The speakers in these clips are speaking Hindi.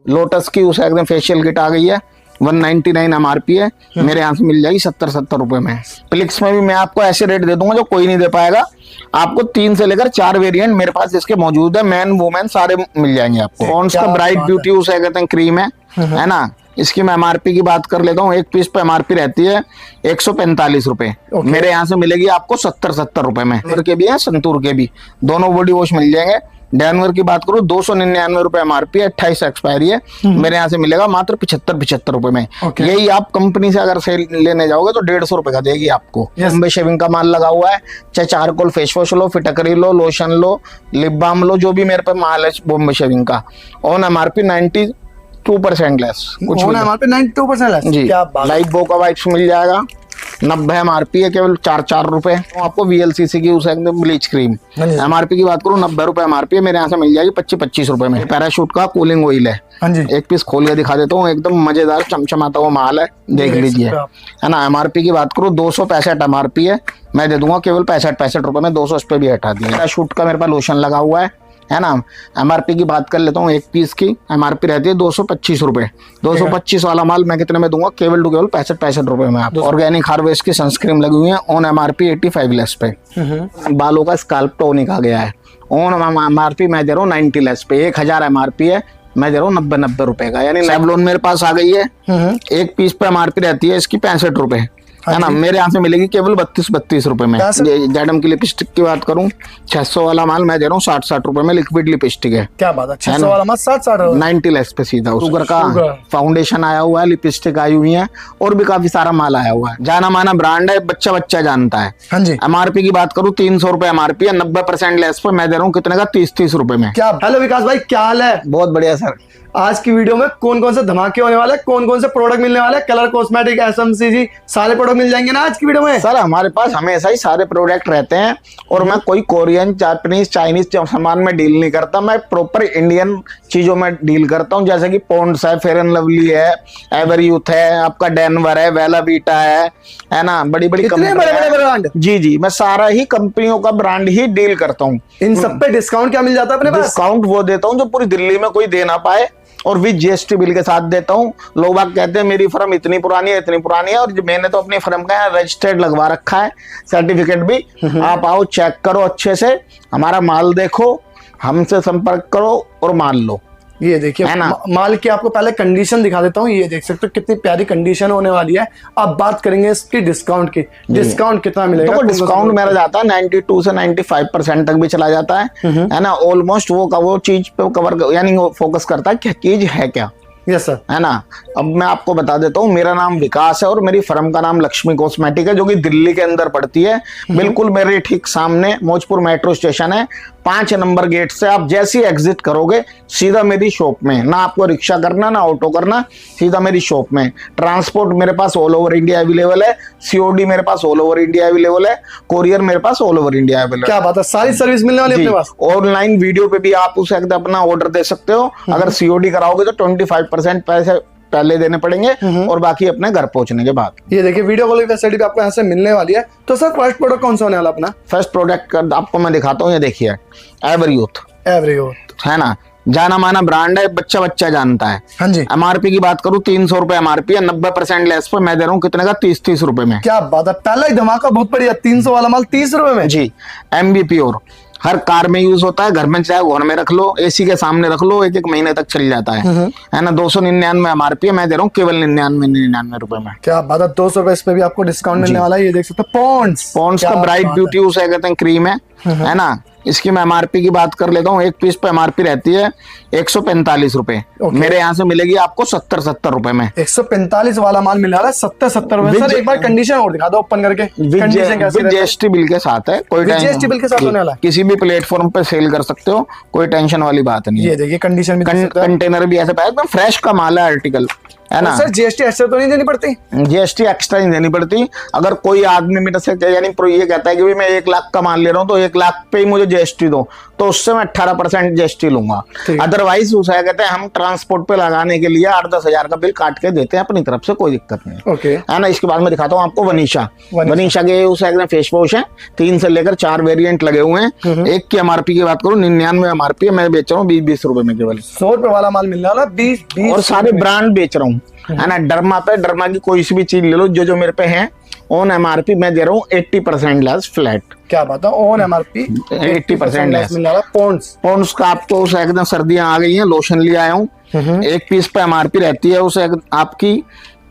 लोटस की उस एकदम फेशियल किट आ गई है, 199 MRP है, मेरे यहाँ से मिल जाएगी 70 रुपए में। प्लिक्स में भी मैं आपको ऐसे रेट दे दूंगा जो कोई नहीं दे पाएगा। आपको 3 से लेकर 4 वेरिएंट मेरे पास इसके मौजूद है, मैन वुमेन सारे मिल जाएंगे आपको। पॉन्ड्स का ब्राइट ब्यूटी उसे कहते हैं क्रीम है ना। इसकी मैं MRP की बात कर लेता हूँ, एक पीस पे MRP रहती है 145 रुपए, मेरे यहाँ से मिलेगी आपको 70 रुपए में। के भी है, संतूर के भी, दोनों बॉडी वॉश मिल जाएंगे। डैनवर की बात करूँ 299 रुपए MRP है, 28 एक्सपायरी है, मेरे यहाँ से मिलेगा मात्र 75 रुपए में। यही आप कंपनी से अगर सेल लेने जाओगे तो 150 रुपए का देगी आपको। बॉम्बे शेविंग का माल लगा हुआ है, चाहे चारकोल फेस वॉश लो, फिटकरी लो, लोशन लो, लिप बाम लो, जो भी मेरे पे माल है बॉम्बे शेविंग का, ऑन MRP 92% लेस। कुछ ऑन MRP 92% लेस जी। लाइफ बो का वाइप्स मिल जाएगा, 90 MRP है, केवल 4 रुपए। तो आपको VLCC की उस एकदम ब्लीच क्रीम MRP की बात करूँ 90 रुपए MRP है, मेरे यहाँ से मिल जाएगी 25 रुपए में। पैराशूट का कूलिंग ऑयल है, एक पीस खोल के दिखा देता हूँ, एकदम मजेदार चमचमाता हुआ माल है, देख लीजिए है ना। MRP की बात करूँ 265 MRP है, मैं दे दूंगा केवल 65 रुपए में, 200 उस पे भी हटा दिए। पैराशूट का मेरे पास लोशन लगा हुआ है ना। MRP की बात कर लेता हूँ, एक पीस की MRP रहती है 225 रुपए, 225 वाला माल मैं कितने में दूंगा, केवल केवल 65 रुपए में। आप ऑर्गेनिक हार्वेस्ट की सनस्क्रीन लगी हुई है, ऑन MRP 85 लेस पे। बालों का स्काल्प टोनिक आ गया है, ऑन MRP मैं दे रहा हूँ 90 लेस पे, 1000 MRP है, मैं दे रहा हूँ 90 रुपए का। यानी सेवलॉन मेरे पास आ गई है, एक पीस पे MRP रहती है इसकी 65 रुपए है ना, मेरे यहाँ से मिलेगी केवल 32 रुपए में। जैडम की लिपस्टिक की बात करूँ 600 वाला माल मैं दे रहा हूँ 60 रुपए में, लिक्विड लिपस्टिक है। क्या बात है, 600 वाला माल 60 90 लेस पे सीधा। शुगर का फाउंडेशन आया हुआ है, लिपस्टिक आई हुई है, और भी काफी सारा माल आया हुआ है। जाना माना ब्रांड है, बच्चा जानता है। MRP की बात करूँ 300 रुपए MRP है, 90% लेस पे मैं दे रहा हूँ कितने का, 30 रुपए में। क्या हेलो विकास भाई, क्या हाल है? बहुत बढ़िया सर। आज की वीडियो में कौन कौन से धमाके होने वाले, कौन कौन से प्रोडक्ट मिलने वाले, कलर कॉस्मेटिक, FMCG सारे प्रोडक्ट मिल जाएंगे ना आज की वीडियो में? सर हमारे पास हमेशा ही सारे प्रोडक्ट रहते हैं, और मैं कोई कोरियन, जापानीज, चाइनीज सामान में डील नहीं करता, मैं प्रॉपर इंडियन चीजों में डील करता हूँ। जैसे कि पॉन्ड्स है, फेयर एंड लवली है, एवर यूथ है, आपका डैनवर है, वेला वीटा है ना, बड़ी बड़ी ब्रांड। जी, मैं सारा ही कंपनियों का ब्रांड ही डील करता हूँ। इन सब पे डिस्काउंट क्या मिल जाता है अपने पास? डिस्काउंट वो देता हूँ जो पूरी दिल्ली में कोई दे ना पाए, और विद GST बिल के साथ देता हूँ। लोग बाग कहते हैं मेरी फर्म इतनी पुरानी है, और मैंने तो अपनी फर्म का रजिस्टर्ड लगवा रखा है, सर्टिफिकेट भी। आप आओ, चेक करो अच्छे से, हमारा माल देखो, हमसे संपर्क करो और माल लो। ये देखिए माल की आपको पहले कंडीशन दिखा देता हूँ, ये देख सकते हो कितनी प्यारी कंडीशन होने वाली है। अब बात करेंगे इसकी डिस्काउंट की, डिस्काउंट कितना मिलेगा? तो डिस्काउंट मेरा जाता है 92 से 95% तक भी चला जाता है ना। ऑलमोस्ट वो चीज पे कवर, यानी फोकस करता है क्या चीज है क्या। यस सर, है ना। अब मैं आपको बता देता हूँ, मेरा नाम विकास है और मेरी फर्म का नाम लक्ष्मी कॉस्मेटिक है, जो कि दिल्ली के अंदर पड़ती है। बिल्कुल मेरे ठीक सामने मौजपुर मेट्रो स्टेशन है, 5 नंबर गेट से आप जैसे ही एग्जिट करोगे सीधा मेरी शॉप में, ना आपको रिक्शा करना ना ऑटो करना, सीधा मेरी शॉप में। ट्रांसपोर्ट मेरे पास ऑल ओवर इंडिया अवेलेबल है, COD मेरे पास ऑल ओवर इंडिया अवेलेबल है, कोरियर मेरे पास ऑल ओवर इंडिया अवेलेबल है। क्या बात है, सारी सर्विस मिलने वाली है अपने पास। ऑनलाइन वीडियो पे भी आप उसे अपना ऑर्डर दे सकते हो। अगर COD कराओगे तो 25% पैसे पहले देने पड़ेंगे, और बाकी अपने घर पहुंचने के बाद। ये देखिए वीडियो कॉलिंग फैसिलिटी भी आपको यहाँ से मिलने वाली है। तो सर फर्स्ट प्रोडक्ट कौन सा होने वाला अपना? फर्स्ट प्रोडक्ट आपको मैं दिखाता हूँ, ये देखिए एवर यूथ है ना, जाना माना ब्रांड है, बच्चा जानता है। MRP की बात करूँ 300 रुपए MRP है, 90% लेस पे मैं दे रहा हूँ कितने का, 30 रुपए में। क्या बात है, पहला ही धमाका बहुत बढ़िया, 300 वाला माल 30 रुपए में जी। MB प्योर हर कार में यूज होता है, घर में चाहे घर में रख लो, AC के सामने रख लो, 1 महीने तक चल जाता है ना। 299 MRP है, मैं दे रहा हूँ केवल 99 रुपए में। क्या बात है, 200 रुपए इस पे भी आपको डिस्काउंट मिलने वाला है। ये देख सकते हो पॉन्ड्स का ब्राइट ब्यूटी उसे कहते हैं क्रीम है ना। इसकी मैं MRP की बात कर लेता हूँ, एक पीस पे MRP रहती है 145 रुपए, मेरे यहाँ से मिलेगी आपको 70 रुपए में। 145 वाला माल मिल रहा है 70 रुपए। सर एक बार कंडीशन और दिखा दो ओपन करके, GST बिल के साथ है, कोई GST बिल के साथ होने वाला है। किसी भी प्लेटफॉर्म पे सेल कर सकते हो, कोई टेंशन वाली बात नहीं है। ये देखिए कंडीशन भी, कंटेनर भी ऐसे एकदम फ्रेश का माल है, आर्टिकल है ना। सर GST एक्स्ट्रा तो नहीं देनी पड़ती? GST एक्स्ट्रा नहीं देनी पड़ती। अगर कोई आदमी मेरे से यानी ये कहता है कि मैं 1 लाख का माल ले रहा हूँ, तो 1 लाख पे ही मुझे GST दो, तो उससे मैं 18% GST लूंगा। ठीक है। अदरवाइज उसे कहते हैं हम ट्रांसपोर्ट पे लगाने के लिए 8-10 हजार का बिल काट के देते हैं अपनी तरफ से, कोई दिक्कत नहीं ओके। है ना। इसके बाद मैं दिखाता हूँ आपको वनीशा के उसे फेस वॉश है, 3 से लेकर 4 वेरिएंट लगे हुए हैं। एक की MRP की बात करूँ 99 MRP है, मैं बेच रहा हूँ 20-20 रुपए में केवल। 100 रुपए वाला माल मिल रहा है 20 और सारे ब्रांड बेच रहा हूँ, है ना। डर्मा की कोई सी भी चीज ले लो, जो मेरे पे है ऑन MRP मैं दे रहा हूँ 80% लेस फ्लैट। क्या बात है, ऑन MRP 80% लेस मिल रहा है। पॉन्ड्स का आपको उसे एकदम सर्दियां आ गई हैं, लोशन ले आया हूँ। एक पीस पे MRP रहती है उसे आपकी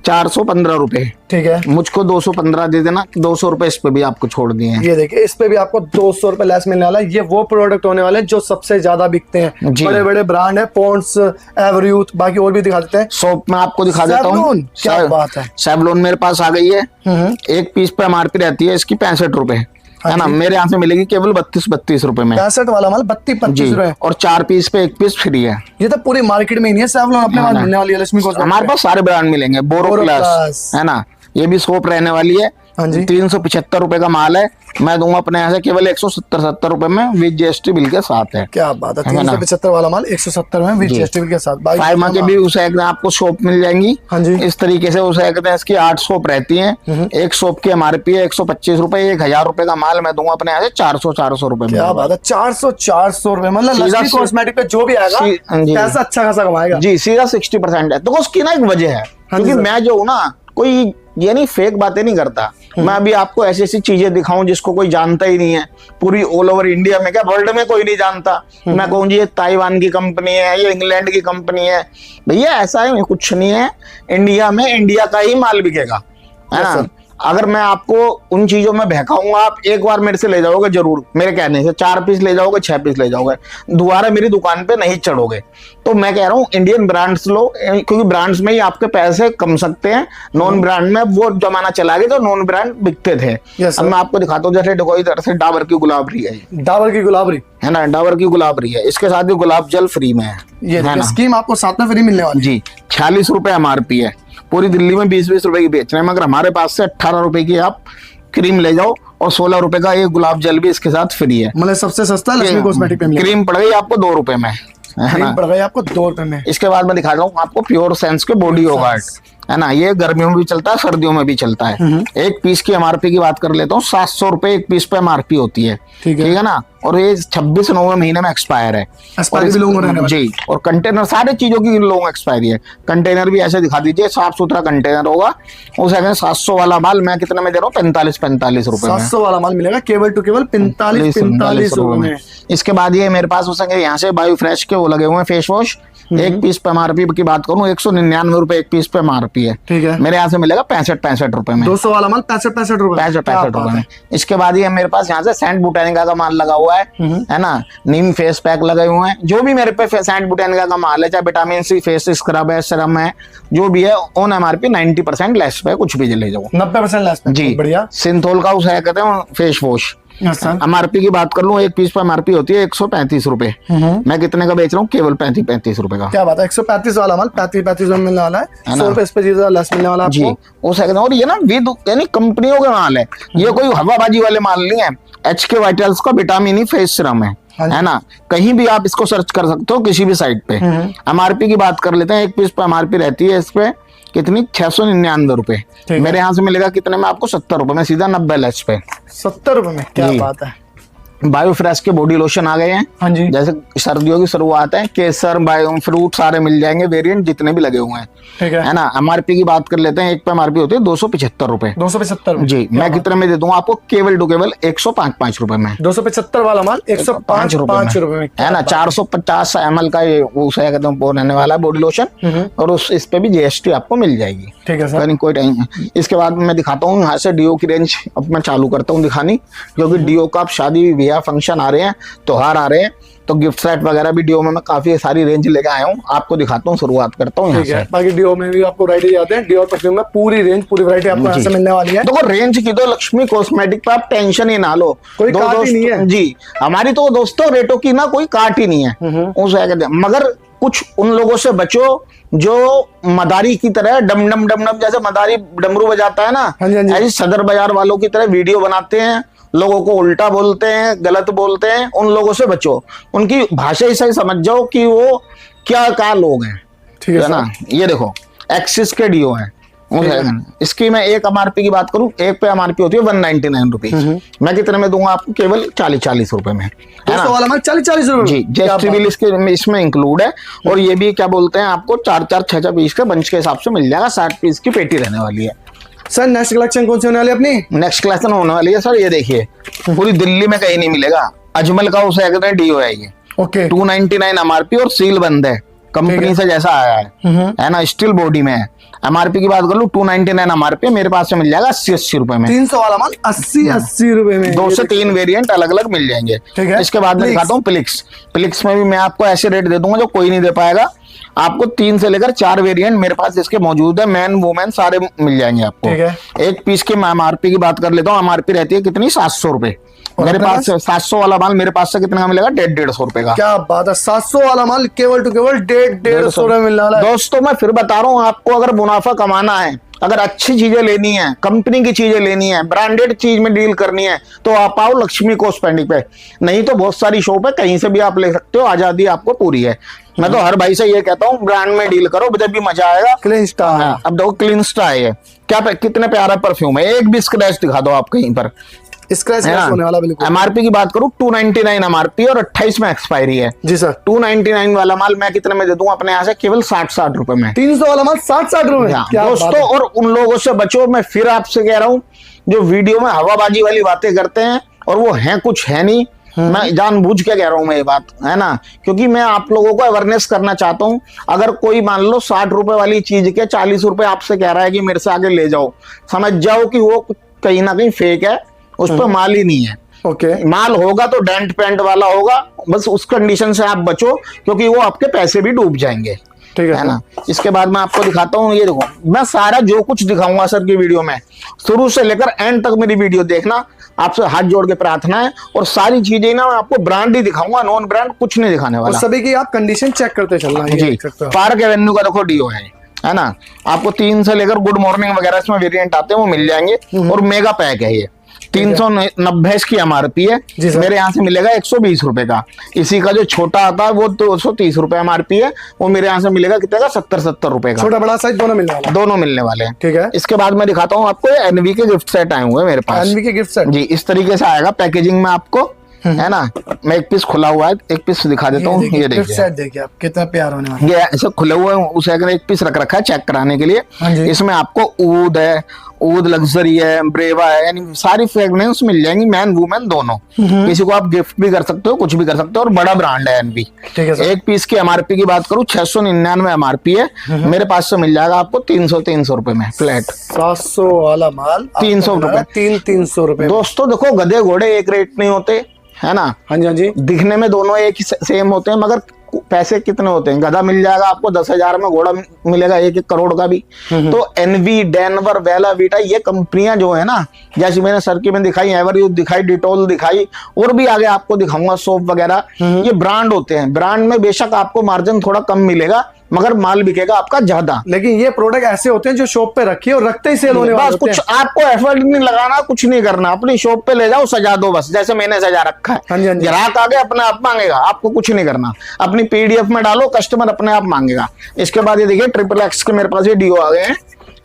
415 रुपए। ठीक है, मुझको 215 दे देना, 200 रुपए इस पे भी आपको छोड़ दिए हैं। ये देखिए इस पे भी आपको 200 रुपए लेस मिलने वाला है। ये वो प्रोडक्ट होने वाले हैं जो सबसे ज्यादा बिकते हैं, बड़े बड़े ब्रांड है, पॉन्ड्स, एवरयूथ, बाकी और भी दिखा देते हैं। सोप में आपको दिखा देता हूँ। क्या बात है, सेवलॉन मेरे पास आ गई है। एक पीस पे MRP रहती है इसकी 65 रुपए, है ना। मेरे यहाँ से मिलेगी केवल 32 रुपए में। 65 वाला माल 32-25 रुपए, और 4 पीस पे 1 पीस फ्री है। ये तो पूरी मार्केट में ही नहीं है, सेवलॉन अपने पास मिलने वाली है। लक्ष्मी कॉस्मेटिक्स हमारे पास सारे ब्रांड मिलेंगे, बोरो प्लस, है ना। ये भी सोप रहने वाली है, 375 रुपए का माल है। मैं दूंगा अपने यहाँ से केवल 170 रुपए में विद GST बिल के साथ है। क्या बात है, 375 वाला माल 170 में विद GST बिल के साथ। फार्मा के भी उसे आपको सोप मिल जाएंगी। हाँ जी, इस तरीके से उसे इसकी 8 सोप रहती है। एक सोप की MRP है 125 रुपए। 1000 रुपए का माल मैं दूंगा अपने यहाँ से 400 रुपए में। क्या बात है, 400 रुपए, मतलब लक्ष्मी कॉस्मेटिक पे जो भी आएगा पैसा अच्छा खासा कमाएगा जी। सीधा 60% है। तो उसकी ना एक वजह है, क्योंकि मैं जो हूँ ना, कोई ये नहीं फेक बातें नहीं करता। मैं अभी आपको ऐसी ऐसी चीजें दिखाऊं जिसको कोई जानता ही नहीं है, पूरी ऑल ओवर इंडिया में, क्या वर्ल्ड में कोई नहीं जानता। मैं कहूँ जी ये ताइवान की कंपनी है, ये इंग्लैंड की कंपनी है, भैया ऐसा है कुछ नहीं है। इंडिया में इंडिया का ही माल बिकेगा, है ना। अगर मैं आपको उन चीजों में बहकाऊंगा, आप एक बार मेरे से ले जाओगे जरूर, मेरे कहने से 4 पीस ले जाओगे, 6 पीस ले जाओगे, दोबारा मेरी दुकान पे नहीं चढ़ोगे। तो मैं कह रहा हूँ इंडियन ब्रांड्स लो, क्योंकि ब्रांड्स में ही आपके पैसे कम सकते हैं। नॉन ब्रांड में वो जमाना चला गया तो नॉन ब्रांड बिकते थे। अब मैं आपको दिखाता हूँ, जैसे देखो इधर से डाबर की गुलाबरी है, डाबर की गुलाबरी है ना, डाबर की गुलाबरी है। इसके साथ ही गुलाब जल फ्री में है, ये स्कीम आपको साथ में फ्री मिलने वाली जी। 46 रुपए MRP है। पूरी दिल्ली में 20-20 रुपए की बेच रहे हैं, मगर हमारे पास से 18 रुपए की आप क्रीम ले जाओ और 16 रुपए का ये गुलाब जल भी इसके साथ फ्री है। मतलब सबसे सस्ता लक्ष्मी कॉस्मेटिक पे क्रीम पड़ गई आपको 2 रुपए में, है ना। पड़ गई आपको 2 रुपए में। इसके बाद मैं दिखा रहा हूँ आपको प्योर सेंस के बॉडी योगर्ट, है ना। ये गर्मियों में भी चलता है, सर्दियों में भी चलता है। एक पीस की MRP की बात कर लेता हूँ, 700 रुपए एक पीस पे MRP होती है, ठीक है ना। और ये 26 महीने में एक्सपायर है। जी, और कंटेनर सारी चीजों की लॉन्ग एक्सपायरी है। कंटेनर भी ऐसे दिखा दीजिए, साफ सुथरा कंटेनर होगा। उस 700 वाला माल मैं कितने में दे रहा हूँ, 45 रुपए में। 700 वाला माल मिलेगा केवल टू केवल 45 रुपए में। इसके बाद ये मेरे पास यहाँ से बायो फ्रेश के वो लगे हुए हैं फेस वॉश। एक पीस पे MRP की बात करूँ 199 रुपए एक पीस पे MRP है, ठीक है। मेरे यहाँ से मिलेगा 65 रुपए में। 200 वाला माल 65 रुपए में। इसके बाद ये मेरे पास यहाँ से सेंट बुटानिका का माल लगा हुआ है ना। नीम फेस पैक लगे हुए हैं। जो भी मेरे पे सेंट बुटानिका का माल है, चाहे विटामिन C फेस स्क्रब है, सीरम है, जो भी है, ऑन MRP 90% लेस पे कुछ भी ले जाओ, 90% लेस पे जी। बढ़िया। सिंथोल का उसे कहते हैं फेस वॉश। MRP की बात कर लूं, एक पीस पर MRP होती है 135 रुपए। मैं कितने का बेच रहा हूँ, केवल 35 रुपए का। क्या बात है, 135 वाला माल 35 में मिलने वाला है, 100 रुपए इस पे लेस मिलने वाला जी। वो सेकंड, और ये ना यानी कंपनियों के माल है, ये कोई हवाबाजी वाले माल नहीं है। HK वाइटल्स का विटामिन E फेस सीरम है ना। कहीं भी आप इसको सर्च कर सकते हो, किसी भी साइट पे। MRP की बात कर लेते हैं, एक पीस पे MRP रहती है इस पे कितनी, 699 रुपए। मेरे यहाँ से मिलेगा कितने में आपको, 70 रुपए में, सीधा 90 लेस पे। 70 रुपए में, क्या बात है। बायो फ्रेश के बॉडी लोशन आ गए हैं। हाँ जी। जैसे सर्दियों की शुरुआत है, केसर, बायो फ्रूट सारे मिल जाएंगे, वेरिएंट जितने भी लगे हुए हैं, ठीक है ना। MRP की बात कर लेते हैं, एक पे MRP होती है 275 रुपए। 275 जी। मैं कितने में दे दूंगा आपको, केवल टू केवल 105 रुपए में। 275 वाला माल 105 रुपए में, है ना। 450 ml का ये वो रहने वाला है बॉडी लोशन, और इस पे भी GST आपको मिल जाएगी, ठीक है सर, कोई टाइम। इसके बाद मैं दिखाता हूँ यहाँ से डीओ की रेंज अब मैं चालू करता हूँ दिखानी, क्योंकि डीओ का शादी फंक्शन आ रहे हैं, त्योहार आ रहे हैं, तो गिफ्ट सेट वगैरह भी डीओ में मैं काफी सारी रेंज लेके आया हूँ। आपको दिखाता हूँ, शुरुआत करता हूँ यहाँ से। बाकी डीओ में भी आपको वैरायटी आते हैं, डीओ परफ्यूम में पूरी रेंज, पूरी वैरायटी आपको यहाँ से मिलने वाली है। देखो रेंज की तो लक्ष्मी कॉस्मेटिक पे आप टेंशन ही ना लो, कोई काट ही नहीं है जी। हमारी तो दोस्तों रेटों की ना कोई काट ही नहीं है, मगर कुछ उन लोगों से बचो जो मदारी की तरह डम डम डम डम, जैसे मदारी डमरू बजाता है ना, ऐसे सदर बाजार वालों की तरह वीडियो बनाते हैं लोगों को उल्टा बोलते हैं, गलत बोलते हैं, उन लोगों से बचो। उनकी भाषा ही सही समझ जाओ कि वो क्या लोग हैं, ठीक है ना। ये देखो एक्सिस के डियो है, इसकी मैं एक एमआरपी की बात करूं, एक पे एमआरपी होती है 199 रुपीज, मैं कितने में दूंगा आपको? केवल 40 रुपए में, है ना। वाला 40 रुपए जी, जीएसटी बिल इसमें इंक्लूड है। और ये भी क्या बोलते हैं, आपको 4 6 पीस के बंच के हिसाब से मिल जाएगा, 60 पीस की पेटी रहने वाली है। सर नेक्स्ट कलेक्शन कौन सी होने वाली है अपनी? नेक्स्ट कलेक्शन होने वाली है सर, ये देखिए पूरी दिल्ली में कहीं नहीं मिलेगा, अजमल का उसे डीओ है ये। ओके, 299 एमआरपी और सील बंद है, कंपनी से जैसा आया है ना, स्टील बॉडी में है। एमआरपी की बात कर लूं 299 एमआरपी, मेरे पास से मिल जाएगा 80 रुपए में। 300 वाला माल 80 रुपए में, 2 से 3 वेरिएंट अलग अलग मिल जाएंगे। ठीक है। इसके बाद में दिखाता हूँ प्लिक्स में भी मैं आपको ऐसे रेट दे दूंगा जो कोई नहीं दे पाएगा आपको। 3 से लेकर 4 वेरिएंट मेरे पास इसके मौजूद है, मैन वुमेन सारे मिल जाएंगे आपको। ठीक है। एक पीस की मैं एमआरपी की बात कर लेता हूँ, एमआरपी रहती है कितनी? 700 रुपए। मेरे पास 700 वाला माल मेरे पास से कितने का मिलेगा? 150 रुपए का। क्या बात है, 700 वाला माल केवल टू केवल 150 रुपए मिलने वाला है। दोस्तों मैं फिर बता रहा हूँ आपको, अगर मुनाफा कमाना है, अगर अच्छी चीजें लेनी है, कंपनी की चीजें लेनी है, ब्रांडेड चीज में डील करनी है, तो आप आओ लक्ष्मी कॉस्मेटिक पे। नहीं तो बहुत सारी शॉप है, कहीं से भी आप ले सकते हो, आजादी आपको पूरी है। मैं तो हर भाई से ये कहता हूँ ब्रांड में डील करो, जब भी मजा आएगा। क्लीन स्टार है। अब देखो क्लीन स्टार है, क्या कितने प्यारा परफ्यूम है, एक भी स्क्रैच दिखा दो आप कहीं पर, स्क्रैच होने वाला बिल्कुल। एमआरपी की बात करूं 299 एमआरपी और 28 में एक्सपायरी है। जी सर। 299 वाला माल मैं कितने में दे दूं अपने यहाँ से? केवल 60 रुपए में। 300 वाला माल 60 रुपए में। दोस्तों और उन लोगों से बचो, मैं फिर आपसे कह रहा हूं जो वीडियो में हवाबाजी वाली बातें करते हैं और वो है कुछ है नहीं। मैं जानबूझ के कह रहा हूं मैं ये बात, है ना, क्योंकि मैं आप लोगों को अवेयरनेस करना चाहता हूं। अगर कोई मान लो 60 रुपए वाली चीज के 40 रुपए आपसे कह रहा है कि मेरे से आगे ले जाओ, समझ जाओ कि वो कहीं ना कहीं फेक है, उस पर माल ही नहीं है। ओके। माल होगा तो डेंट पेंट वाला होगा, बस उस कंडीशन से आप बचो, क्योंकि वो आपके पैसे भी डूब जाएंगे। ठीक है ना। इसके बाद मैं आपको दिखाता हूँ, ये देखो मैं सारा जो कुछ दिखाऊंगा सर की वीडियो में, शुरू से लेकर एंड तक मेरी वीडियो देखना, आपसे हाथ जोड़ के प्रार्थना है। और सारी चीजें ना मैं आपको ब्रांड ही दिखाऊंगा, नॉन ब्रांड कुछ नहीं दिखाने वाला। सभी की आप कंडीशन चेक करते चलना जी। पार्क एवेन्यू का देखो डीओ है ना, आपको 3 से लेकर गुड मॉर्निंग वगैरह इसमें वेरिएंट आते हैं, वो मिल जाएंगे। और मेगा पैक है ये, 390 इसकी एमआरपी है, मेरे यहाँ से मिलेगा 120 रुपए का। इसी का जो छोटा आता है वो 230 रुपए एमआरपी है, वो मेरे यहाँ से मिलेगा कितने का? 70 रुपए का। छोटा बड़ा साइज दोनों मिलने वाले हैं। ठीक है। इसके बाद मैं दिखाता हूँ आपको एनवी के गिफ्ट सेट आए हुए मेरे पास। एनवी के गिफ्ट सेट जी, इस तरीके से आएगा पैकेजिंग में आपको, है ना। मैं एक पीस खुला हुआ है, एक पीस दिखा देता हूँ। ये देखिए सेट देखिए आप, कितना प्यार होने वाला है। ये ऐसे खुले हुए उसे अगर एक पीस रख रखा है चेक कराने के लिए। इसमें आपको ऊद है, ऊद लग्जरी है, ब्रेवा है, यानी सारी फ्रेग्रेंस मिल जाएंगी, मैन वुमेन दोनों। किसी को आप गिफ्ट भी कर सकते हो, कुछ भी कर सकते हो। और बड़ा ब्रांड है एनवी। एक पीस की एमआरपी की बात करूं 699 एमआरपी है, मेरे पास से मिल जाएगा आपको 300 रुपए में फ्लैट। 700 वाला माल 300 रुपए, 300 रुपए। दोस्तों देखो गधे घोड़े एक रेट नहीं होते, है ना। हाँ जी, हाँ जी। दिखने में दोनों एक ही सेम होते हैं, मगर पैसे कितने होते हैं? गधा मिल जाएगा आपको 10,000 में, घोड़ा मिलेगा 1-1 करोड़ का भी। तो एनवी, डेनवर, बेला वीटा, ये कंपनियां जो है ना, जैसे मैंने सर्की में दिखाई, एवरयूथ दिखाई, डिटोल दिखाई, और भी आगे आपको दिखाऊंगा सोप वगैरह, ये ब्रांड होते हैं। ब्रांड में बेशक आपको मार्जिन थोड़ा कम मिलेगा, मगर माल बिकेगा आपका ज्यादा। लेकिन ये प्रोडक्ट ऐसे होते हैं जो शॉप पे रखिए और रखते ही सेल होने वाले होते हैं। कुछ आपको एफर्ट नहीं लगाना, कुछ नहीं करना, अपनी शॉप पे ले जाओ, सजा दो बस, जैसे मैंने सजा रखा है। ग्राहक आगे अपने आप मांगेगा, आपको कुछ नहीं करना। अपनी पीडीएफ में डालो, कस्टमर अपने आप मांगेगा। इसके बाद ये देखिए ट्रिपल एक्स के मेरे पास ये डीओ आ गए हैं,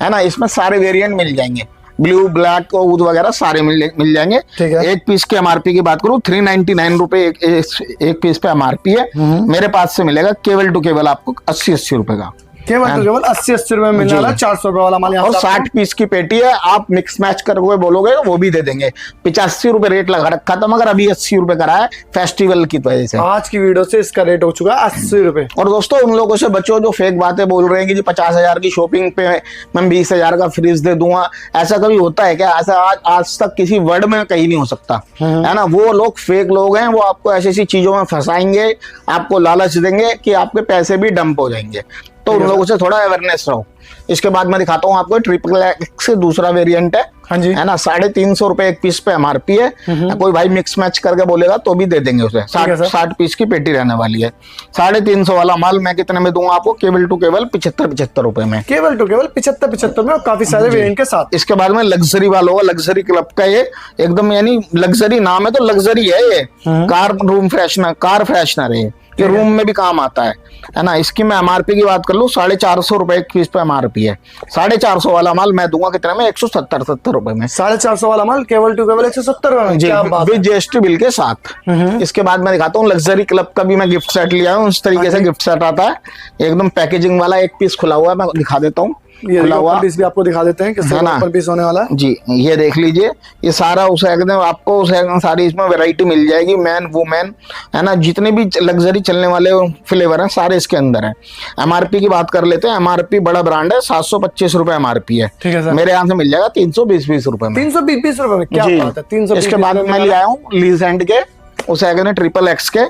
है ना। इसमें सारे वेरिएंट मिल जाएंगे, ब्लू, ब्लैक, ऊद वगैरह सारे मिल जाएंगे। एक पीस की एमआरपी की बात करूं 399 रुपए एक पीस पे एमआरपी है, मेरे पास से मिलेगा केवल टू केवल आपको 80 रुपए का। केवल 80 रुपए में मिलने वाला 400 रुपए वाला माल। और 60 पीस की पेटी है, आप मिक्स मैच करके बोलोगे वो भी दे देंगे। 85 रुपए रेट लगा रखा था, मगर अभी 80 रुपए करा है फेस्टिवल की वजह से। आज की वीडियो से इसका रेट हो चुका है 80 रुपए। और दोस्तों उन लोगों से बचो जो फेक बातें बोल रहे हैं कि 50,000 की शॉपिंग पे मैं 20,000 का फ्रिज दे दूंगा। ऐसा कभी होता है क्या? ऐसा आज तक किसी वर्ड में कहीं नहीं हो सकता, है ना। वो लोग फेक लोग हैं, वो आपको ऐसी ऐसी चीजों में फंसाएंगे, आपको लालच देंगे कि आपके पैसे भी डंप हो जाएंगे। तो उन लोगों से थोड़ा अवेयरनेस रहो। इसके बाद मैं दिखाता हूँ आपको ट्रिपल एक्स से दूसरा वेरिएंट है, हाँ जी। है ना, 350 रुपए एक पीस पे MRP है। कोई भाई मिक्स मैच करके बोलेगा तो भी दे देंगे उसे। 60 पीस की पेटी रहने वाली है। 350 वाला माल मैं कितने में दूंगा आपको? केवल टू केवल 75 रुपए में। केवल टू केवल 75 में, और काफी सारे वेरिएंट के साथ। इसके बाद में लग्जरी वाला होगा, लग्जरी क्लब का ये एकदम, यानी लग्जरी नाम है तो लग्जरी है ये। Car room freshener, car freshener है ये रूम में भी काम आता है ना। इसकी मैं MRP की बात कर लूं, 450 रुपए एक पीस पे MRP है। 450 वाला माल मैं दूंगा कितने में? 170 रुपए में। 450 वाला माल केवल टू केवल 170 रुपए में। जी, क्या बात है। GST बिल के साथ। इसके बाद मैं दिखाता हूँ लग्जरी क्लब का भी मैं गिफ्ट सेट लिया हूँ। इस तरीके से गिफ्ट सेट आता है एकदम पैकेजिंग वाला। एक पीस खुला हुआ है, मैं दिखा देता हूँ। ये ओपन पीस भी आपको दिखा देते हैं किस तरह ओपन पीस होने वाला है। जी, ये देख लीजिए, ये सारा उसे एकदम आपको उसे सारी इसमें वैरायटी मिल जाएगी। मैन वुमेन है ना, जितने भी लग्जरी चलने वाले फ्लेवर हैं सारे इसके अंदर हैं। MRP की बात कर लेते हैं। MRP बड़ा ब्रांड है, 725 रुपए MRP है। ठीक है सर। मेरे यहाँ से मिल जाएगा 320 रुपए में। 320 रुपए में, क्या बात है। 320। इसके बाद मैं ले आया हूँ लीजेंड के उसे XXX के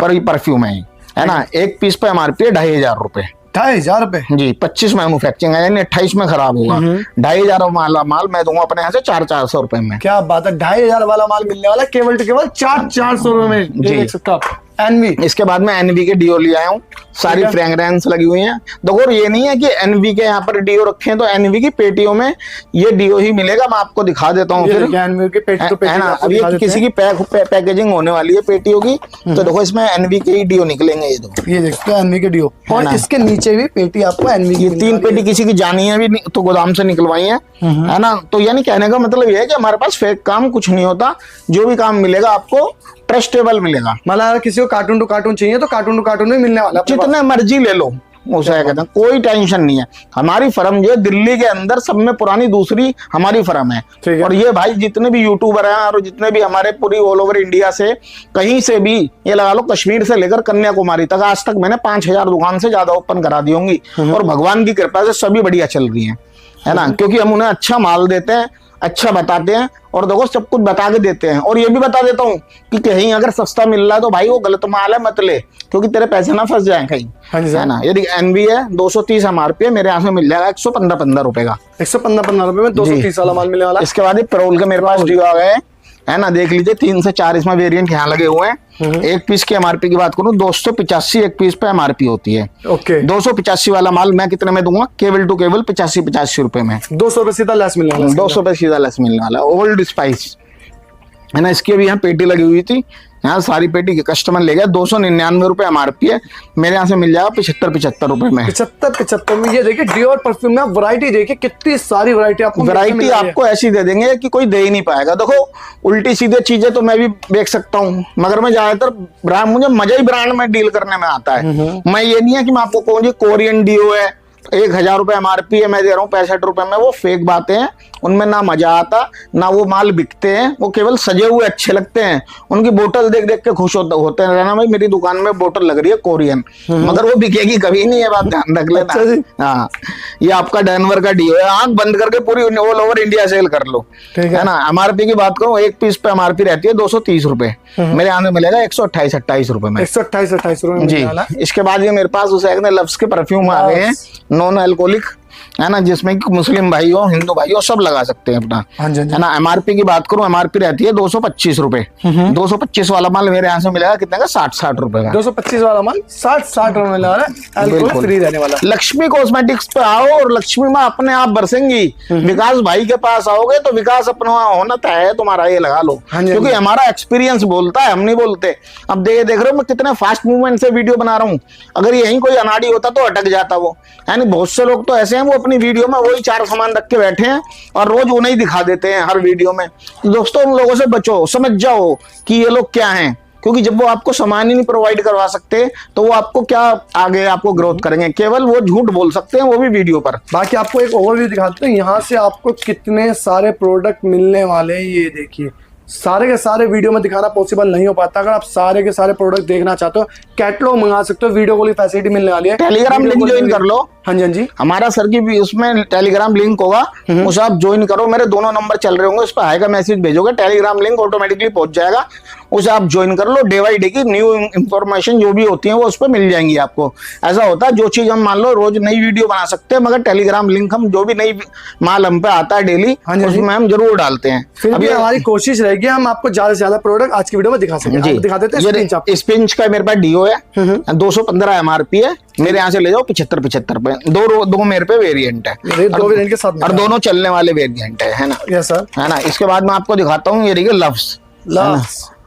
पर परफ्यूम है ना। एक पीस पे MRP है 2500 रुपए। 2500 रुपए जी, 25 मैन्युफैक्चरिंग है, यानी 28 में खराब होगा। 2500 वाला माल मैं दूंगा अपने यहाँ से 400 रुपए में। क्या बात है। 2500 वाला माल मिलने वाला केवल टू केवल 400 रुपए में। जी, देख सकते हो आप। एनवी। इसके बाद में एनवी के डिओ ले आया हूँ। सारी फ्रेग्रेंस लगी हुई है। देखो ये नहीं है कि एनवी के यहाँ पर डिओ रखे हैं तो एनवी की पेटियों में ये डिओ ही मिलेगा। मैं आपको दिखा देता हूँ फिर, एनवी की पेटी तो पेटी है ना। अब ये किसी की पैकेजिंग होने वाली है पेटियों की, तो देखो इसमें एनवी के ही डिओ निकलेंगे। ये दो, ये देखते हैं एनवी के डिओ, और इसके नीचे भी पेटी आपको एनवी की। 3 पेटी किसी की जानी है भी तो गोदाम से निकलवाई है ना। तो यानी कहने का मतलब ये है कि हमारे पास फेक काम कुछ नहीं होता। जो भी काम मिलेगा आपको ट्रस्टेबल मिलेगा। मतलब किसी को कार्टून टू कार्टून चाहिए तो कार्टून टू कार्टून में मिलने वाला, जितने मर्जी ले लो, उसे कहते हैं कोई टेंशन नहीं है। हमारी फर्म जो है दिल्ली के अंदर सब में पुरानी दूसरी हमारी फर्म है। और ये भाई जितने भी यूट्यूबर हैं और जितने भी हमारे पूरी ऑल ओवर इंडिया से कहीं से भी, ये लगा लो कश्मीर से लेकर कन्याकुमारी तक, आज तक मैंने 5000 दुकान से ज्यादा ओपन करा दी होंगी। और भगवान की कृपा से सभी बढ़िया चल रही है ना। क्योंकि हम उन्हें अच्छा माल देते हैं, अच्छा बताते हैं, और देखो सब कुछ बता के देते हैं। और ये भी बता देता हूँ कि कहीं अगर सस्ता मिल रहा है तो भाई वो गलत माल है, मत ले, क्योंकि तेरे पैसे ना फंस जाए कहीं, है ना। यदि एनवी है 230 MRP है, मेरे यहाँ से मिल जाएगा 115 रुपए का। 115 रुपए में 230 वाला माल मिलने वाला। इसके बाद पेरोल के मेरे पास डिओ आ गए है ना। देख लीजिए 3 से 4 इसमें वेरिएंट यहाँ लगे हुए हैं। एक पीस की MRP की बात करूं 285 एक पीस पे MRP होती है। ओके। 285 वाला माल मैं कितने में दूंगा? केवल टू केवल 85 रुपए में। 200 रुपए सीधा लेस मिलने वाला। 200 रुपए सीधा लेस मिलने वाला। ओल्ड स्पाइस है ना, इसकी भी यहाँ पेटी लगी हुई थी। यहाँ सारी पेटी के कस्टमर ले गया। 299 रुपए MRP है, मेरे यहाँ से मिल जाएगा 75 रुपए में। 75 में। ये देखिए डिओ और परफ्यूम में वैरायटी देखिए, कितनी सारी वैरायटी आपको। वैरायटी आपको ऐसी दे देंगे कि कोई दे ही नहीं पाएगा। देखो उल्टी सीधे चीजें तो मैं भी बेच सकता हूँ, मगर मैं ज्यादातर ब्रांड, मुझे मजा ही ब्रांड में डील करने में आता है। मैं ये नहीं है कि मैं आपको कहूँ जी कोरियन डिओ है 1000 रुपए MRP है, मैं दे रहा हूँ 65 रुपए में। वो फेक बातें हैं, उनमें ना मजा आता, ना वो माल बिकते हैं। वो केवल सजे हुए अच्छे लगते हैं। उनकी बोतल देख देख के खुश होते हैं ना। भाई मेरी दुकान में बोतल लग रही है कोरियन, मगर वो बिकेगी कभी नहीं, है बात ध्यान रख लेना। हाँ, ये आपका डेनवर का डिओ है, आंख बंद करके पूरी ऑल ओवर इंडिया सेल कर लो, है ना। MRP की बात करूँ, एक पीस पे MRP रहती है 230 रुपए, मेरे यहाँ मिलेगा 128-28 रुपए में। 128-28 रुपए जी। इसके बाद ये मेरे पास उसे लव्स के परफ्यूम आ गए हैं, नॉन अल्कोहलिक, है ना, जिसमें कि मुस्लिम भाई हो, हिंदू भाई हो, सब लगा सकते हैं अपना, है ना। MRP की बात करूं, MRP रहती है 225 रुपए। 225 वाला माल मेरे यहाँ से मिलेगा कितने का? 60 रुपए का। 225 वाला माल 60 रुपए में अल्कोहल फ्री रहने वाला। लक्ष्मी कॉस्मेटिक्स पे आओ और लक्ष्मी माँ अपने आप बरसेंगी। विकास भाई के पास आओगे तो विकास अपना होना तय है तुम्हारा, ये लगा लो, क्योंकि हमारा एक्सपीरियंस बोलता है, हम नहीं बोलते। अब देख रहे हो मैं कितने फास्ट मूवमेंट से वीडियो बना रहा हूँ। अगर यही कोई अनाड़ी होता तो अटक जाता वो, यानी बहुत से लोग तो ऐसे हैं वो अपनी वीडियो में वही 4 सामान रख के बैठे हैं और रोज उन्हें ही दिखा देते हैं हर वीडियो में। तो दोस्तों उन लोगों से बचो, समझ जाओ कि ये लोग क्या हैं, क्योंकि जब वो आपको सामान ही नहीं प्रोवाइड करवा सकते तो वो आपको क्या आगे आपको ग्रोथ करेंगे। केवल वो झूठ बोल सकते हैं, वो भी वीडियो पर। बाकी आपको एक ओवरव्यू दिखाते हैं, यहाँ से आपको कितने सारे प्रोडक्ट मिलने वाले हैं। ये देखिए, सारे के सारे वीडियो में दिखाना पॉसिबल नहीं हो पाता। अगर आप सारे के सारे प्रोडक्ट देखना चाहते हो, कैटलॉग मंगा सकते हो, वीडियो कॉल की फैसिलिटी मिलने वाली है। टेलीग्राम लिंक ज्वाइन कर लो। हाँ जी, हाँ जी। हमारा सर की भी उसमें टेलीग्राम लिंक होगा, उसे आप ज्वाइन करो। मेरे दोनों नंबर चल रहे होंगे, उस पर हाई का मैसेज भेजोगे, टेलीग्राम लिंक ऑटोमेटिकली पहुंच जाएगा। उसे आप ज्वाइन कर लो। डे बाई डे की न्यू इंफॉर्मेशन जो भी होती है वो उस पर मिल जाएंगी आपको। ऐसा होता है जो चीज हम मान लो रोज नई वीडियो बना सकते हैं, मगर टेलीग्राम लिंक हम जो भी नई माल हम पे आता है डेली उसमें हम जरूर डालते हैं। फिर भी हमारी कोशिश रहेगी हम आपको ज्यादा से ज्यादा प्रोडक्ट आज की वीडियो में दिखा सकें। जी दिखा देते हैं। स्पिंच का मेरे पास डीओ है, 215 MRP है, मेरे यहाँ से ले जाओ 75 पे। दो मेरे पे वेरिएंट है, दो वेरिएंट के साथ और दोनों चलने वाले वेरिएंट है ना। यस सर, है ना। इसके बाद मैं आपको दिखाता हूँ, ये देखिए लफ्स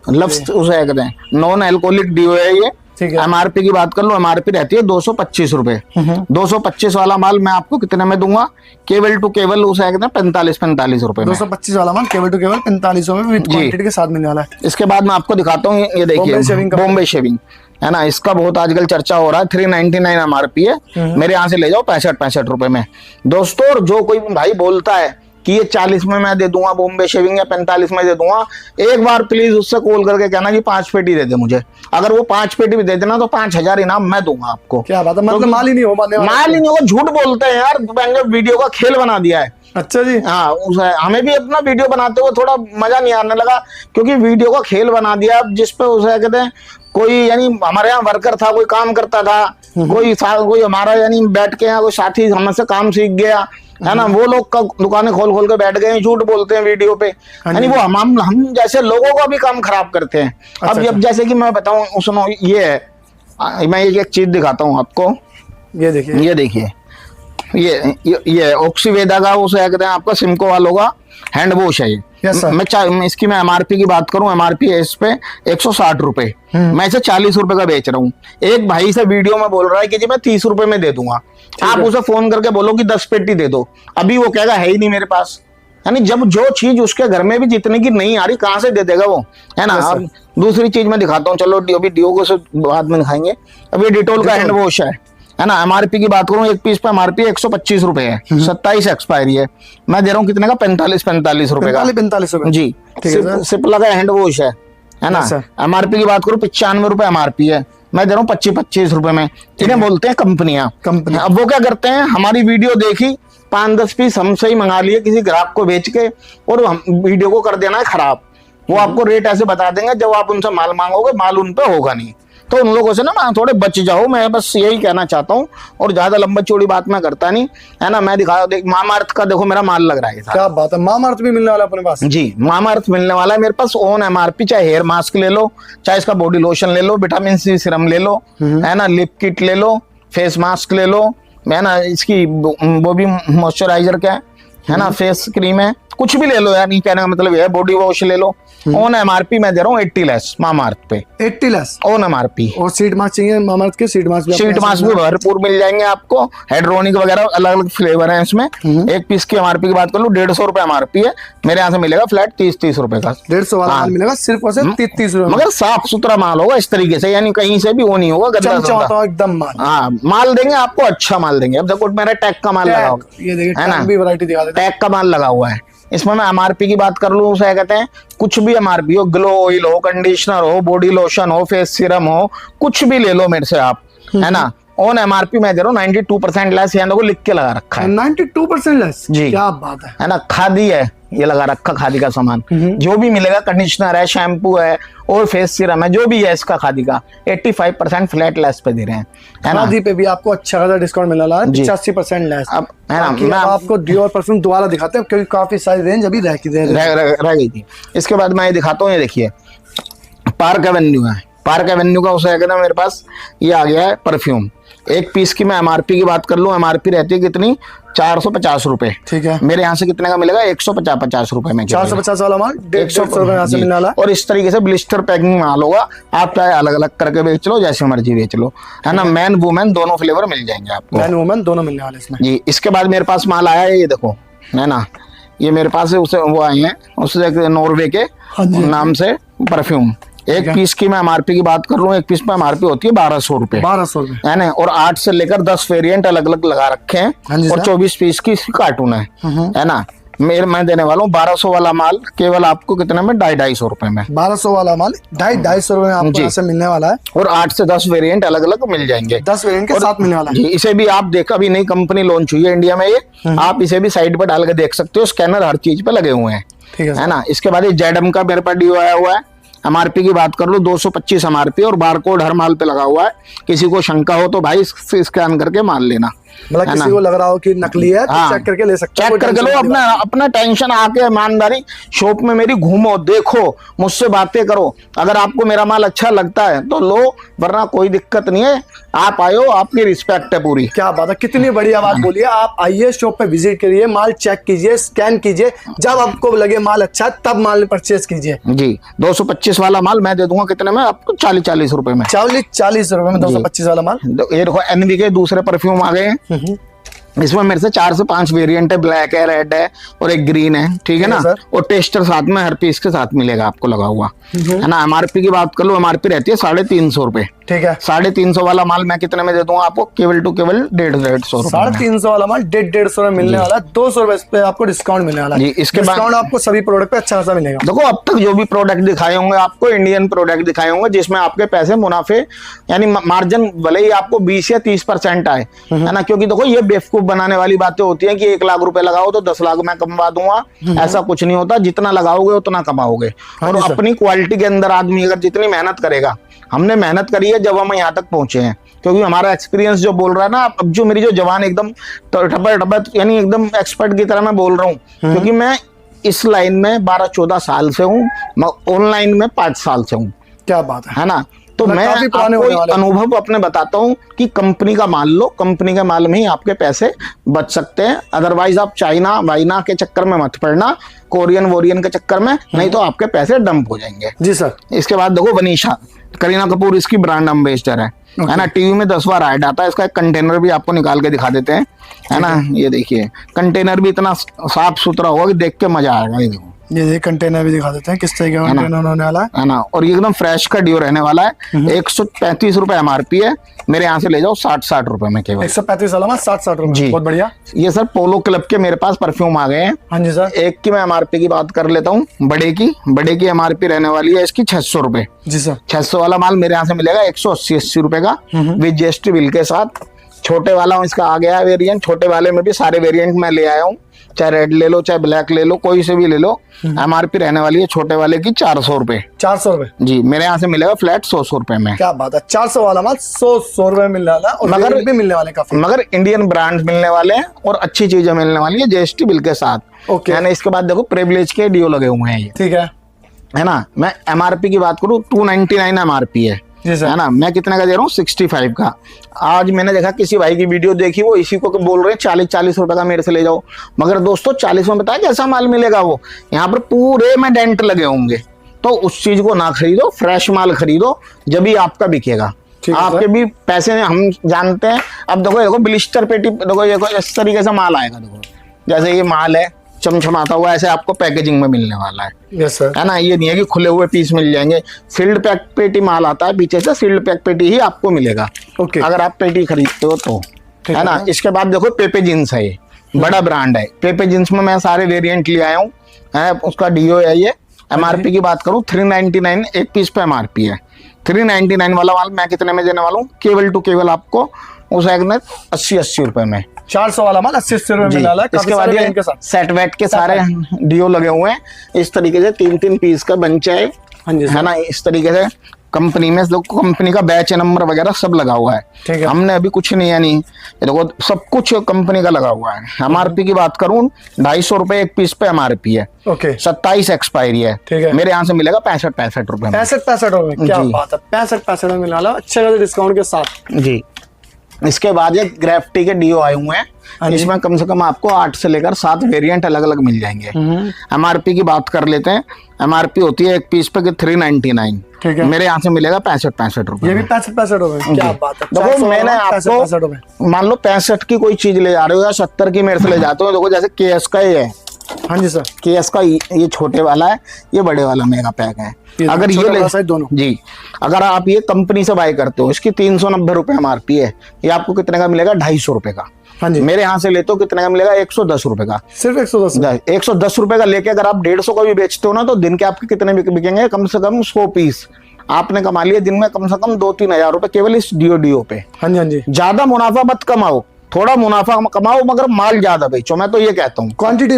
उसे कहते हैं, नॉन एल्कोहलिक डीओ है ये। MRP की बात कर लो, MRP रहती है 225 रुपए। 225 वाला माल मैं आपको कितने में दूंगा, केवल टू केवल उसे कहते हैं 45 रुपए। 225 वाला माल केवल टू केवल 45 में विद क्वांटिटी के साथ मिलने वाला है। इसके बाद मैं आपको दिखाता हूँ, ये देखिए बॉम्बे शेविंग है ना, इसका बहुत आजकल चर्चा हो रहा है। 399 MRP है, मेरे यहाँ से ले जाओ 65 रुपए में दोस्तों। और जो कोई भाई बोलता है कि ये 40 में मैं दे दूंगा बॉम्बे शेविंग या 45 में दे दूंगा, एक बार प्लीज उससे कॉल करके कहना कि 5 पेटी दे दे मुझे। अगर वो 5 पेटी भी दे देना तो 5000 इनाम मैं दूंगा आपको। क्या बात है, मतलब माल ही नहीं हो पाने वाला। माल ही नहीं होगा, झूठ बोलते हैं यार, मैंने वीडियो का खेल बना दिया है। अच्छा जी, हाँ, हमें भी अपना वीडियो बनाते हुए थोड़ा मजा नहीं आने लगा, क्योंकि वीडियो का खेल बना दिया जिसपे उसे कहते हैं कोई, यानी हमारे यहाँ वर्कर था, कोई काम करता था, कोई हमारा यानी बैठ के यहाँ कोई साथी हमसे काम सीख गया है ना, वो लोग दुकानें खोल खोल के बैठ गए, झूठ बोलते हैं वीडियो पे, यानी वो हम जैसे लोगों का भी काम खराब करते हैं। अब जब जैसे कि मैं बताऊं, सुनो, ये है, मैं एक चीज दिखाता हूँ आपको। ये देखिए ये ऑक्सीवेदा का उसे कहते हैं आपका सिमको वालों का हैंड वॉश है ये। मैं इसकी मैं MRP की बात करूं, MRP है इस पे 160 रुपए, मैं इसे 40 रुपए का बेच रहा हूँ। एक भाई से वीडियो में बोल रहा है कि जी मैं 30 रुपए में दे दूंगा, आप उसे फोन करके बोलो कि 10 पेटी दे दो, अभी वो कहेगा है ही नहीं मेरे पास। यानी जब जो चीज उसके घर में भी जितने की नहीं आ रही, कहाँ से दे देगा वो, है ना। अब दूसरी चीज मैं दिखाता हूँ, चलो अभी डिओ को बाद में दिखाएंगे। अब ये डिटोल का हैंड वॉश है ना। MRP की बात करूं, एक पीस पे MRP 125 रुपए है, 27 एक्सपायरी है, मैं दे रहा हूँ कितने का, 45 रुपए का। 45 रुपए जी, सिप्ला का हैंड वॉश है ना। MRP की बात करूं 95 रुपए MRP है, मैं दे रहा हूँ 25 रुपए में। इन्हें बोलते हैं कंपनियां। अब वो क्या करते हैं, हमारी वीडियो देखी, 5-10 पीस हमसे ही मंगा लिए किसी ग्राहक को बेच के, और हम वीडियो को कर देना है खराब। वो आपको रेट ऐसे बता देंगे, जब आप उनसे माल मांगोगे माल उन पे होगा नहीं। तो उन लोगों से ना थोड़े बच जाओ, मैं बस यही कहना चाहता हूँ, और ज्यादा लंबा चौड़ी बात मैं करता नहीं, है ना। मैं दिखा देख, मामाअर्थ का देखो मेरा माल लग रहा है। क्या बात है, मामाअर्थ भी मिलने वाला अपने पास? जी, मामाअर्थ मिलने वाला है मेरे पास ऑन MRP। चाहे हेयर मास्क ले लो, चाहे इसका बॉडी लोशन ले लो, विटामिन C सीरम ले लो, है ना, लिप किट ले लो, फेस मास्क ले लो, है ना, इसकी वो भी मॉइस्चराइजर का है ना, फेस क्रीम है, कुछ भी ले लो यार, नहीं कहने का मतलब ये है, बॉडी वॉश ले लो। ऑन MRP मैं दे रहा हूँ 80 लेस मामाअर्थ पे, 80 लेस ऑन MRP। और सीट मास्क चाहिए मामाअर्थ के, सीट मास्क भी भरपूर मिल जाएंगे आपको, हेड्रोनिक वगैरह अलग अलग फ्लेवर है इसमें। एक पीस की MRP की बात कर लो 150 रुपए MRP है, मेरे यहाँ से मिलेगा फ्लैट 30 रुपए का। 150 वाला माल मिलेगा सिर्फ और सिर्फ 30 रुपए, मगर साफ सुथरा माल होगा इस तरीके से, यानी कहीं से भी वो नहीं होगा गंदा एकदम माल। हाँ, माल देंगे आपको, अच्छा माल देंगे। अब देखो मेरा टैग का माल लगा हुआ है ना, टैग का माल लगा हुआ है इसमें। मैं MRP की बात कर लूं, उसे कहते हैं कुछ भी MRP हो, ग्लो ऑयल हो, कंडीशनर हो, बॉडी लोशन हो, फेस सीरम हो, कुछ भी ले लो मेरे से आप, है ना। ऑन MRP मैं दे रहा हूँ 92% लेस, यहाँ देखो लिख के लगा रखा है 92% लेस। जी, क्या बात है ना। खादी है ये लगा रखा, खादी का सामान जो भी मिलेगा, कंडीशनर है, शैम्पू है और फेस सीरम है, जो भी है इसका खादी का 85% फ्लैट लेस पे दे रहे हैं, है ना। खादी पे भी आपको अच्छा खासा डिस्काउंट मिलने वाला है, 85% लेस। अब है ना, मैं आपको डिओर परफ्यूम दोबारा दिखाते हैं, क्योंकि काफी सारी रेंज अभी रह गई थी। इसके बाद मैं ये दिखाता हूँ, ये देखिए पार्क एवेन्यू है, पार्क एवेन्यू का उसे कहते हैं मेरे पास ये आ गया है परफ्यूम। एक पीस की मैं MRP की बात कर लूं, MRP रहती है कितनी, 450 रुपए। ठीक है, मेरे यहाँ से कितने का मिलेगा, 150 रुपए में। 450 वाला माल 150 रुपए यहाँ से मिलने वाला। और इस तरीके से ब्लिस्टर पैकिंग माल होगा, आप चाहे अलग अलग करके बेच लो, जैसे मर्जी बेच लो, है ना। मैन वुमेन दोनों फ्लेवर मिल जाएंगे आपको, मैन वुमेन दोनों मिलने वाले इसमें। जी, इसके बाद मेरे पास माल आया है, ये देखो, है ना, ये मेरे पास उसे वो आए हैं उससे नॉर्वे के नाम से परफ्यूम। एक पीस की मैं MRP की बात कर रहा हूँ, एक पीस में MRP होती है 1200 रुपए, 1200 रुपए, है ना। और 8 से लेकर 10 वेरिएंट अलग अलग लगा रखे हैं, और 24 पीस की कार्टून है ना। मैं देने वाला हूँ 1200 वाला माल केवल आपको कितने में, 250 रुपए में। 1200 वाला माल 250 रुपए में आपको यहाँ से मिलने वाला है, और 8 से 10 वेरिएंट अलग अलग मिल जाएंगे, 10 वेरिएंट के साथ मिलने वाला है। जी, इसे भी आप देखा, अभी नई कंपनी लॉन्च हुई है इंडिया में, ये आप इसे भी साइड पर डाल के देख सकते हो, स्कैनर हर चीज पे लगे हुए हैं, है ना। इसके बाद ये जेडम का मेरे पास डीओ आया हुआ है, एमआरपी की बात कर लो 225 एमआरपी और बारकोड हर माल पे लगा हुआ है। किसी को शंका हो तो भाई स्कैन करके माल लेना, मतलब किसी को लग रहा हो कि नकली है तो चेक करके ले सकते हो, चेक करके लो। अपना अपना टेंशन आके ईमानदारी शॉप में मेरी घूमो, देखो, मुझसे बातें करो। अगर आपको मेरा माल अच्छा लगता है तो लो, वरना कोई दिक्कत नहीं है। आप आयो, आपकी रिस्पेक्ट है पूरी। क्या बात है, कितनी बढ़िया बात बोली है। आप आइए, शॉप पे विजिट करिए, माल चेक कीजिए, स्कैन कीजिए, जब आपको लगे माल अच्छा है तब माल परचेज कीजिए। जी 225 वाला माल मैं दे दूंगा कितने में आपको? 40 रुपए में। 40 रुपए में 225 वाला माल। ये देखो एनवी के दूसरे परफ्यूम आ गए हैं। इसमें मेरे से 4 से 5 वेरिएंट है, ब्लैक है, रेड है और एक ग्रीन है, ठीक है ना। और टेस्टर साथ में हर पीस के साथ मिलेगा आपको लगा हुआ, है ना। एमआरपी की बात कर लो, एमआरपी रहती है 350 रुपए, ठीक है। 350 वाला माल मैं कितने में दे दूंगा आपको? केवल टू केवल 150 रुपए। 350 वाला माल 150 में मिलने वाला है। 200 रुपए पे आपको डिस्काउंट मिलने वाला है। इसके डिस्काउंट आपको सभी प्रोडक्ट पे अच्छा खासा मिलेगा। देखो अब तक जो भी प्रोडक्ट दिखाए होंगे आपको, इंडियन प्रोडक्ट दिखाए होंगे जिसमें आपके पैसे मुनाफे यानी मार्जिन भले ही आपको 20 या 30% आए, है ना। क्योंकि देखो ये बेवकूफ बनाने वाली बातें होती है कि 1 लाख रुपए लगाओ तो 10 लाख मैं कमवा दूंगा। ऐसा कुछ नहीं होता, जितना लगाओगे उतना कमाओगे। और अपनी क्वालिटी के अंदर आदमी अगर जितनी मेहनत करेगा, हमने मेहनत करी है जब हम यहाँ तक पहुंचे हैं, क्योंकि हमारा एक्सपीरियंस जो बोल रहा है ना। अब जो मेरी जो जवान एकदम टपर यानी एकदम एक्सपर्ट की तरह मैं बोल रहा हूँ, क्योंकि मैं इस लाइन में 12-14 साल से हूँ, ऑनलाइन में 5 साल से हूँ। क्या बात है ना। तो मैं आपको अनुभव अपने बताता हूँ कि कंपनी का माल लो, कंपनी के माल में ही आपके पैसे बच सकते हैं। अदरवाइज आप चाइना वाइना के चक्कर में मत पड़ना, कोरियन वोरियन के चक्कर में, नहीं तो आपके पैसे डंप हो जाएंगे। जी सर। इसके बाद देखो वनीशा, करीना कपूर इसकी ब्रांड एम्बेसडर है ना। टीवी में 10 बार ऐड आता है इसका। एक कंटेनर भी आपको निकाल के दिखा देते हैं, है ना। ये देखिए कंटेनर भी इतना साफ सुथरा होगा कि देख के मजा आएगा। ये देखो, ये कंटेनर भी दिखा देते हैं किस तरह का कंटेनर होने वाला है ना। और ये एकदम फ्रेश का डिओ रहने वाला है। 135 रुपए एमआरपी है, मेरे यहाँ से ले जाओ 60 रुपए में केवल। 135 वाला 60 रुपए। जी बहुत बढ़िया। ये सर पोलो क्लब के मेरे पास परफ्यूम आ गए हैं। हाँ जी सर। एक की मैं एमआरपी की बात कर लेता हूँ, बड़े की एमआरपी रहने वाली है इसकी 600 रुपए। जी सर। 600 वाला माल मेरे यहाँ से मिलेगा 180 रुपए का विद जीएसटी बिल के साथ। छोटे वाला इसका आ गया है वेरिएंट, छोटे वाले में भी सारे वेरिएंट मैं ले आया हूँ, चाहे रेड ले लो चाहे ब्लैक ले लो, कोई से भी ले लो। एमआरपी रहने वाली है छोटे वाले की 400 रुपए। 400 रुपए जी, मेरे यहाँ से मिलेगा फ्लैट 100 रुपए में। क्या बात है, 400 वाला माल 100 रुपए में मिलने वाला है। और मगर भी मिलने वाले काफी, मगर इंडियन ब्रांड मिलने वाले हैं और अच्छी चीजें मिलने वाली है जीएसटी बिल के साथ। ओके। यानी इसके बाद देखो प्रिविलेज के डिओ लगे हुए हैं ये, ठीक है ना। मैं एमआरपी की बात करूँ 299 एमआरपी है, है ना। मैं कितने का दे रहा हूँ? 65 का। आज मैंने देखा किसी भाई की वीडियो देखी, वो इसी को बोल रहे हैं 40 रुपए का मेरे से ले जाओ। मगर दोस्तों 40 में बताया कैसा माल मिलेगा? वो यहाँ पर पूरे में डेंट लगे होंगे। तो उस चीज को ना खरीदो, फ्रेश माल खरीदो, जब ही आपका बिकेगा। आपके भी पैसे हम जानते हैं। अब देखो ब्लिस्टर पेटी, देखो इस तरीके से माल आएगा। देखो जैसे ये माल है चमचमाता हुआ, ऐसे आपको पैकेजिंग में मिलने वाला है। Yes sir. है ना। ये नहीं है कि खुले हुए पीस मिल जाएंगे। सील्ड पैक पेटी माल आता है पीछे से, सील्ड पैक पेटी ही आपको मिलेगा। ओके। अगर आप पेटी खरीदते हो तो, है ना। इसके बाद देखो पेपे जींस है, ये बड़ा ब्रांड है। पेपे जींस में मैं सारे वेरिएंट ले आया हूँ, उसका डीओ है ये। एमआरपी की बात करूँ 399 एक पीस पे एमआरपी है। 399 वाला माल मैं कितने में देने वाला हूँ? केवल टू केवल आपको उस एक में 80 रुपए में। 400 वाला माल 80 रुपए में मिला है। इसके बाद ये सेट वेट के सारे डीओ लगे हुए हैं इस तरीके से, 3-3 पीस का बंच है, है ना। इस तरीके से कंपनी में देखो, कंपनी का बैच नंबर वगैरह सब लगा हुआ है। हमने अभी कुछ नहीं है, नहीं देखो सब कुछ कंपनी का लगा हुआ है। एमआरपी की बात करूं 250 रुपए एक पीस पे एमआरपी है। ओके। 27 एक्सपायरी है। मेरे यहाँ से मिलेगा 65 रुपए। 65 रुपए। क्या बात है, 65 में मिला ला, अच्छे डिस्काउंट के साथ। जी। इसके बाद ये ग्रेफ्टी के डीओ आए हुए हैं, इसमें कम से कम आपको 8 से लेकर 7 वेरिएंट अलग अलग मिल जाएंगे। एमआरपी की बात कर लेते हैं। एमआरपी होती है एक पीस पे 399, ठीक है। मेरे यहाँ से मिलेगा 65 रुपए। ये भी 65 रुपए। क्या बात है। देखो मैंने आपको मान लो 65 की कोई चीज ले जा रहे हो या 70 की मेरे से ले जाते हो। देखो जैसे केएस का ही है। हाँ जी सर। केएस का ये छोटे वाला है, ये बड़े वाला मेगा पैक है। अगर ये ले दोनों जी, अगर आप ये कंपनी से बाय करते हो, इसकी 390 रुपए एमआरपी है, ये आपको कितने का मिलेगा? 250 रुपए का। हाँ जी। मेरे यहाँ से लेते हो कितने का मिलेगा? 110 रुपए का। सिर्फ 110 रुपए का लेके अगर आप 150 का भी बेचते हो ना, तो दिन के आपके कितने बिकेंगे? कम से कम 100 पीस आपने कमा लिए दिन में, कम से कम 2-3 हजार रुपए केवल इस डीओ पे। हाँ जी, हाँ जी। ज्यादा मुनाफा मत कमाओ, थोड़ा मुनाफा कमाओ, मगर माल ज्यादा बेचो। मैं तो ये कहता हूँ क्वांटिटी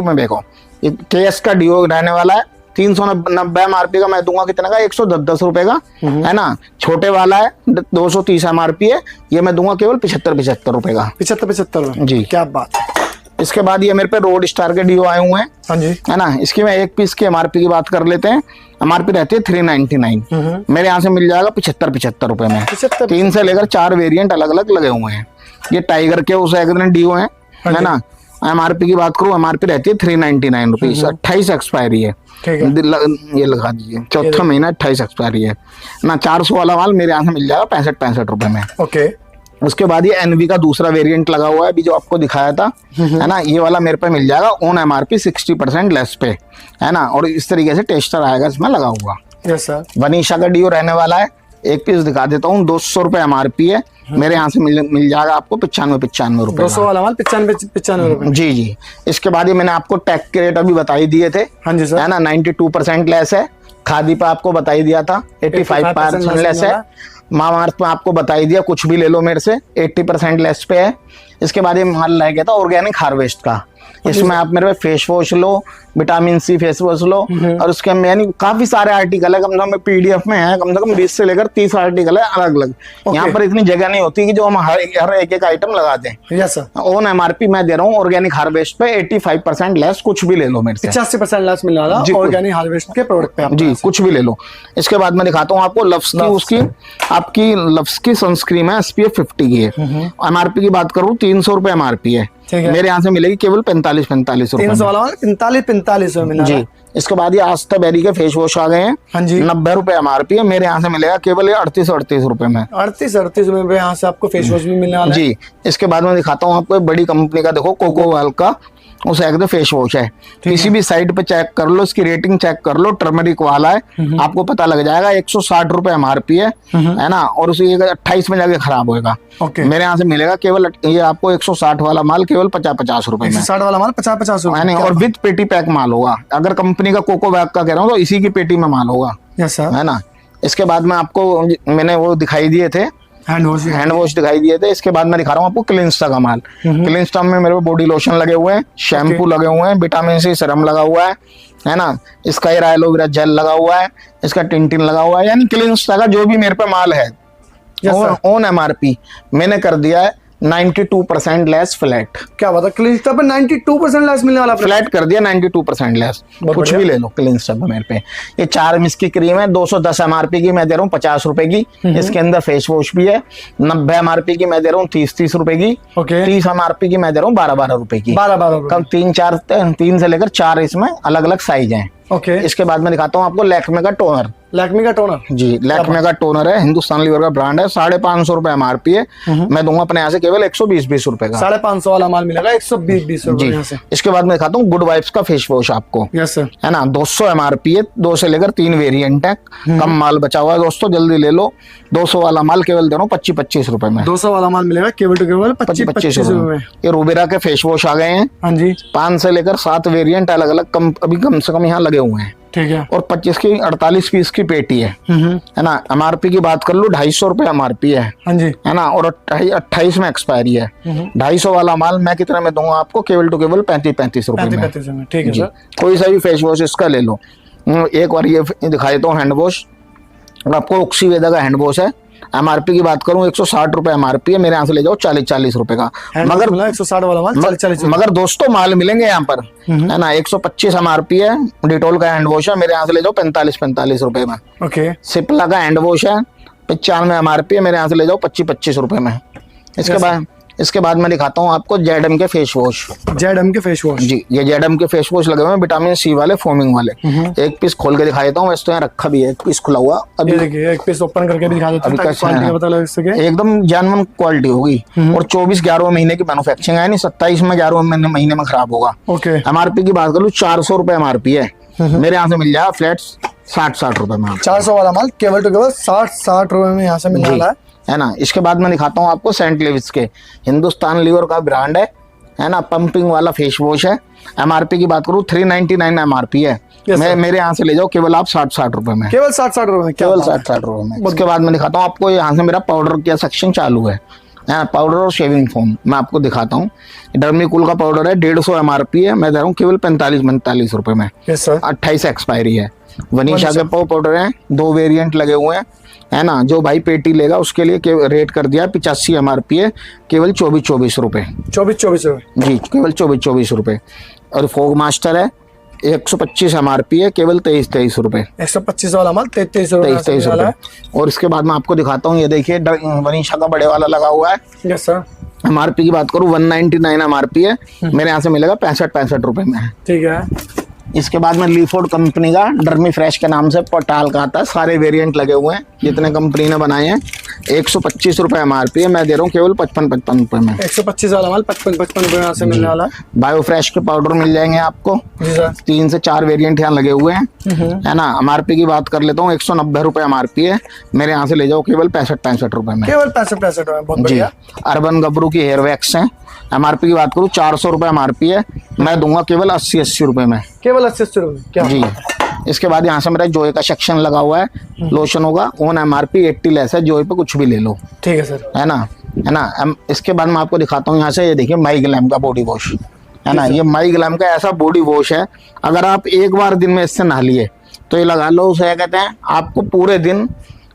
में बेचो। केएस का डीओ रहने वाला है, 390 MRP का मैं दूंगा कितने का, 110 रुपए का, है ना। छोटे वाला है 230 MRP है, ये मैं दूंगा केवल 75 रुपए का। 75 जी, क्या बात है। इसके बाद ये मेरे पे रोड स्टार के डीओ आए हुए हैं, हाँ जी, है ना। इसकी मैं एक पीस की MRP की बात कर लेते हैं। MRP रहती है 399, मेरे यहाँ से मिल जाएगा 75 रुपए में। 3 से लेकर 4 वेरिएंट अलग अलग लगे हुए हैं। ये टाइगर के उस डीओ है ना। MRP की बात करूँ, MRP रहती है 399 रुपीज, 28 एक्सपायरी है। ये लगा दीजिए, चौथा महीना 28 एक्सपायरी है ना। 400 वाला माल मेरे यहाँ से मिल जाएगा 65 रुपए में। ओके, उसके बाद ये एनवी का दूसरा वेरिएंट लगा हुआ है, अभी जो आपको दिखाया था, है ना। ये वाला मेरे पे मिल जाएगा ऑन MRP 60% लेस पे, है ना। और इस तरीके से टेस्टर आएगा इसमें लगा हुआ। Yes sir. वनीशा का डीओ रहने वाला है, एक पीस दिखा देता हूँ, 200 रुपए MRP है, मेरे यहाँ से मिल जाएगा आपको 95 रुपए। 200 वाला माल 95 रुपए। जी जी। इसके बाद ये मैंने आपको टैग के रेट अभी बता ही दिए थे, हाँ जी सर, है ना। 92% लेस है। खादी पे आपको बता ही दिया था, 85% लेस है। मामाअर्थ पे आपको बता ही दिया, कुछ भी ले लो मेरे से 80% लेस पे है। इसके बाद ये माल रह गया था ऑर्गेनिक हार्वेस्ट का, इसमें आप मेरे पे फेस वॉश लो, विटामिन सी फेस वॉश लो, और उसके में यानी काफी सारे आर्टिकल है, कम से कम PDF में है कम से कम 20 से लेकर 30 आर्टिकल है अलग अलग। यहाँ पर इतनी जगह नहीं होती कि जो हम हर एक आइटम लगा दें। Yes sir. ऑन MRP मैं दे रहा हूँ ऑर्गेनिक हार्वेस्ट पे 85% लेस, कुछ भी ले लो मेरे से। 85% लेस मिल रहा है ऑर्गेनिक हार्वेस्ट के प्रोडक्ट पे जी, कुछ भी ले लो। इसके बाद मैं दिखाता हूँ आपको लव्स की, उसकी आपकी लव्स की सनस्क्रीन है, SPF 50 की है। MRP की बात करूँ 300 रुपए MRP है, मेरे यहाँ से मिलेगी केवल 45 रुपए। 300 वाला 45 में मिला जी। इसके बाद ये आस्था बेरी के फेस वॉश आ गए हैं, हाँ जी, 90 रुपए MRP है, मेरे यहाँ से मिलेगा केवल 38 रुपए में। 38 में यहाँ से आपको फेस वॉश भी मिलने वाला है। जी। इसके बाद मैं दिखाता हूँ आपको एक बड़ी कंपनी का, देखो कोकोवाल का उस एक फेस वॉश है, किसी भी साइट पे चेक कर लो, इसकी रेटिंग चेक कर लो, टर्मरिक वाला है, आपको पता लग जाएगा। 160 रुपए MRP है ना। और उसे 28 में जाके खराब होगा। मेरे यहाँ से मिलेगा केवल ये आपको 160 वाला माल केवल 50 रुपए में। 60 वाला माल 50 रुपए, और विद पेटी पैक माल होगा। अगर कंपनी का कोको बैग का कह रहा हूँ तो इसी की पेटी में माल होगा, है ना। इसके बाद में आपको मैंने वो दिखाई दिए थे हैंड वॉश दिखाई दिए थे। इसके बाद मैं दिखा रहा हूँ आपको क्लिंस्टा का माल। क्लिंस्टा में मेरे को बॉडी लोशन लगे हुए हैं, शैम्पू लगे हुए हैं, विटामिन सी सीरम लगा हुआ है ना। इसका एलोवेरा जेल लगा हुआ है, इसका टिंटिन लगा हुआ है, यानी क्लिंस्टा का जो भी मेरे पे माल है ऑन MRP मैंने कर दिया है 92% लेस फ्लैट। क्या बात है, क्लिंस्टा पे 92% लेस मिलने वाला, फ्लैट कर दिया 92% लेस, कुछ भी ले लो क्लिंस्टा पे मेरे पे। ये 4 मिस की क्रीम है, 210 MRP की मैं दे रहा हूँ 50 रुपए की। इसके अंदर फेस वॉश भी है, 90 MRP की मैं दे रहा हूँ 30 रुपए की। 30 MRP की मैं दे रहा हूँ 12 रुपए की। 12 कम 3 से लेकर 4 इसमें अलग अलग साइज है। इसके बाद मैं दिखाता हूँ आपको लैक्मे का टोनर। लैक्मे का टोनर, जी, लैक्मे का टोनर है, हिंदुस्तान लीवर का ब्रांड है, 550 रुपए MRP है, मैं दूंगा अपने यहाँ से केवल 120 रुपए का। 550 वाला माल मिलेगा 120 रुपए यहाँ से। इसके बाद मैं दिखाता हूँ गुड वाइब्स का फेस वॉश आपको। यस सर, है ना। 200 MRP है, 2 से लेकर 3 वेरिएंट है, कम माल बचा हुआ है दोस्तों, जल्दी ले लो। 200 वाला माल केवल दे रहा हूँ 25 रुपए में। 200 वाला माल मिलेगा केवल 25 रुपए में। ये रूबेरा के फेस वॉश आ गए हैं, हाँ जी, 5 से लेकर 7 वेरिएंट अलग अलग अभी कम से कम यहाँ लगे हुए हैं। ठीक है। और 25 की 48 पीस की पेटी है ना। MRP की बात कर लो 250 रुपए MRP है, हाँ जी, है ना। और 28 में एक्सपायरी है। 250 वाला माल मैं कितना में दूंगा आपको, केवल टू केवल 35 रुपए में। ठीक है सर। कोई सा भी फेस वॉश इसका ले लो। एक बार ये दिखा देता हूँ हैंड वॉश, आपको ऑक्सीवेदा का हैंड वॉश है। MRP की बात करूं 160 रुपए MRP है, मेरे यहाँ से ले जाओ 40 रुपए का। मगर 160 वाला माल 40 मगर दोस्तों माल मिलेंगे यहाँ पर, है ना। 125 MRP है, डिटोल का हैंड वॉश है, मेरे यहाँ से ले जाओ 45 रुपए में। ओके। सिप्ला का हैंड वॉश है, 95 MRP है, मेरे यहाँ से ले जाओ 25 रुपए में। इसके बाद मैं दिखाता हूँ आपको ZM के फेस वॉश। ZM के फेस वॉश, जी, ये ZM के फेस वॉश लगे हुए हैं, विटामिन सी वाले, फोमिंग वाले। एक पीस खोल के दिखा देता हूँ, वैसे तो यहाँ रखा भी है, एक पीस खुला हुआ। अभी देखिए एक पीस ओपन करके भी दिखा देता हूँ ताकि क्वालिटी पता लग सके। एकदम जेन्युइन क्वालिटी होगी। और 24-11 महीने की मैन्युफैक्चरिंग है, नहीं 27 में 11 महीने में खराब होगा। MRP की बात करूँ 400 रुपए MRP है, मेरे यहाँ से मिल जाएगा फ्लैट 60 रुपए में। 400 वाला माल केवल टू केवल 60 रुपए में यहाँ से मिल रहा है ना। इसके बाद मैं दिखाता हूँ आपको सेंट लेविस के, हिंदुस्तान लीवर का ब्रांड है ना, पंपिंग वाला फेस वॉश है। MRP की बात करूँ 399 MRP है, मेरे यहाँ से ले जाओ केवल आप 60 रुपए में। केवल 60 रुपए में, केवल 60 रुपए में। उसके बाद मैं दिखाता हूँ आपको, यहाँ से मेरा पाउडर का सेक्शन चालू है। पाउडर और शेविंग फोम मैं आपको दिखाता हूँ। डर्मीकूल का पाउडर है 150 MRP है, मैं दे रहा हूँ केवल 45 रुपए में। Yes sir. 28 एक्सपायरी है। वनीशा के पाउडर है, 2 वेरिएंट लगे हुए हैं, है ना। जो भाई पेटी लेगा उसके लिए रेट कर दिया 85 MRP है, केवल 24 रुपए। 24 रुपए जी, केवल 24 रुपए। और फोग मास्टर है 125 MRP है, केवल 23 रुपए। 125 वाला माल 23 रुपए। 23 रुपए। और इसके बाद मैं आपको दिखाता हूँ, ये देखिए वनीशा का बड़े वाला लगा हुआ है। Yes sir. MRP की बात करूँ 199 MRP है, मेरे यहाँ से मिलेगा 65 रुपए में। ठीक है। इसके बाद में लीफोर्ड कंपनी का डर्मी फ्रेश के नाम से पटाल का आता है, सारे वेरिएंट लगे हुए हैं जितने कंपनी ने बनाए हैं। 125 रुपए MRP है, मैं दे रहा हूँ केवल 55 रुपए में। 125 वाला माल 55 रुपए यहाँ से मिलने वाला है। बायो फ्रेश के पाउडर मिल जाएंगे आपको। जी सर। 3 से 4 वेरिएंट यहाँ लगे हुए हैं, है ना। MRP की बात कर लेता हूँ 190 रुपए MRP है, मेरे यहाँ से ले जाओ केवल 65 रुपए में। केवल 65 रुपए। बहुत जी। बढ़िया। अर्बन गबरू की हेयर वैक्स है, MRP की बात करूँ 400 रुपए MRP है, मैं दूंगा केवल 80 रुपए में। केवल 80 रुपए। क्या जी। इसके बाद यहाँ से मेरा जोए का सेक्शन लगा हुआ है, लोशन होगा ऑन MRP 80 लेस है, जोए पे कुछ भी ले लो। ठीक है सर। है ना। इसके बाद मैं आपको दिखाता हूँ यहाँ से, ये देखिए माई ग्लैम का बॉडी वॉश, है ना। ये माई ग्लैम का ऐसा बॉडी वॉश है, अगर आप एक बार दिन में इससे नहा लिए तो ये लगा लो, उसे क्या कहते हैं, आपको पूरे दिन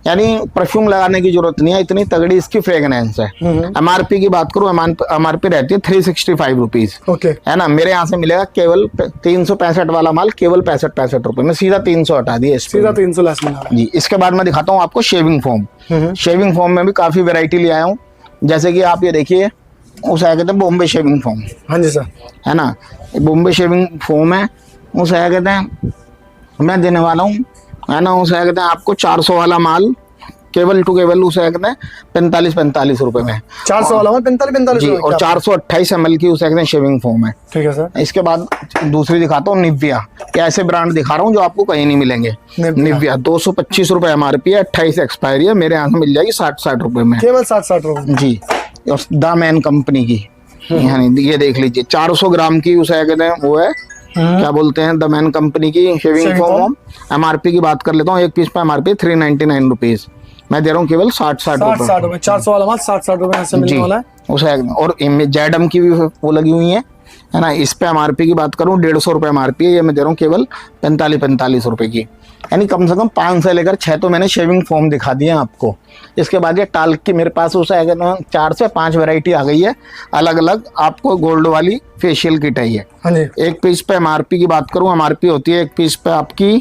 यानी परफ्यूम लगाने की जरूरत नहीं है, इतनी तगड़ी इसकी फ्रेगनेंस है। MRP की बात करूँ, MRP रहती है 365 रुपीज। ओके। है ना। मेरे यहाँ से मिलेगा केवल 365 वाला माल केवल 65 रुपए में, सीधा 300 हटा दिए, सीधा 300 लेस मिला है। जी। इसके बाद मैं दिखाता हूँ आपको शेविंग फोम। शेविंग फोम में भी काफी वेराइटी ले आया हूँ, जैसे कि आप ये देखिए, उसे कहते हैं बॉम्बे शेविंग फोम। हाँ जी सर। है ना। बॉम्बे शेविंग फोम है, उसे कहते हैं, मैं देने वाला हूँ, है ना। उसे कहते हैं आपको 400 वाला माल केवल उसे कहते हैं 45 रुपए में। 400 वाला माल 45 जी। और 428 ml की उसे कहते हैं शेविंग फोम है। ठीक है सर। इसके बाद दूसरी दिखाता हूँ, निविया के ऐसे ब्रांड दिखा रहा हूँ जो आपको कहीं नहीं मिलेंगे। निविया 225 रुपए MRP है, 28 एक्सपायरी है, मेरे यहाँ से मिल जाएगी 60 रुपए में। केवल 60 रुपए। जी। और द मैन कंपनी की, यानी ये देख लीजिए 400 ग्राम की उसे कहते हैं, वो है क्या बोलते हैं, द मैन कंपनी की शेविंग फोम। MRP की बात कर लेता हूँ, एक पीस पे MRP 399 रुपीज, मैं दे रहा हूँ केवल 60 रुपए। 400 वाला माल 60 रुपए ऐसे मिलने वाला है। उसे और जेडम की भी वो लगी हुई है ना। इस पे MRP की बात करूँ 150 रुपए MRP है, ये मैं दे रहा हूँ केवल 45 रुपए की। यानी कम से कम 5 से लेकर 6 तो मैंने शेविंग फोम दिखा दिए आपको। इसके बाद ये टाल्क की मेरे पास उसे 4 से 5 वैरायटी आ गई है अलग अलग। आपको गोल्ड वाली फेशियल किट है ये। हाँ जी। एक पीस पे MRP की बात करूँ, MRP होती है एक पीस पे आपकी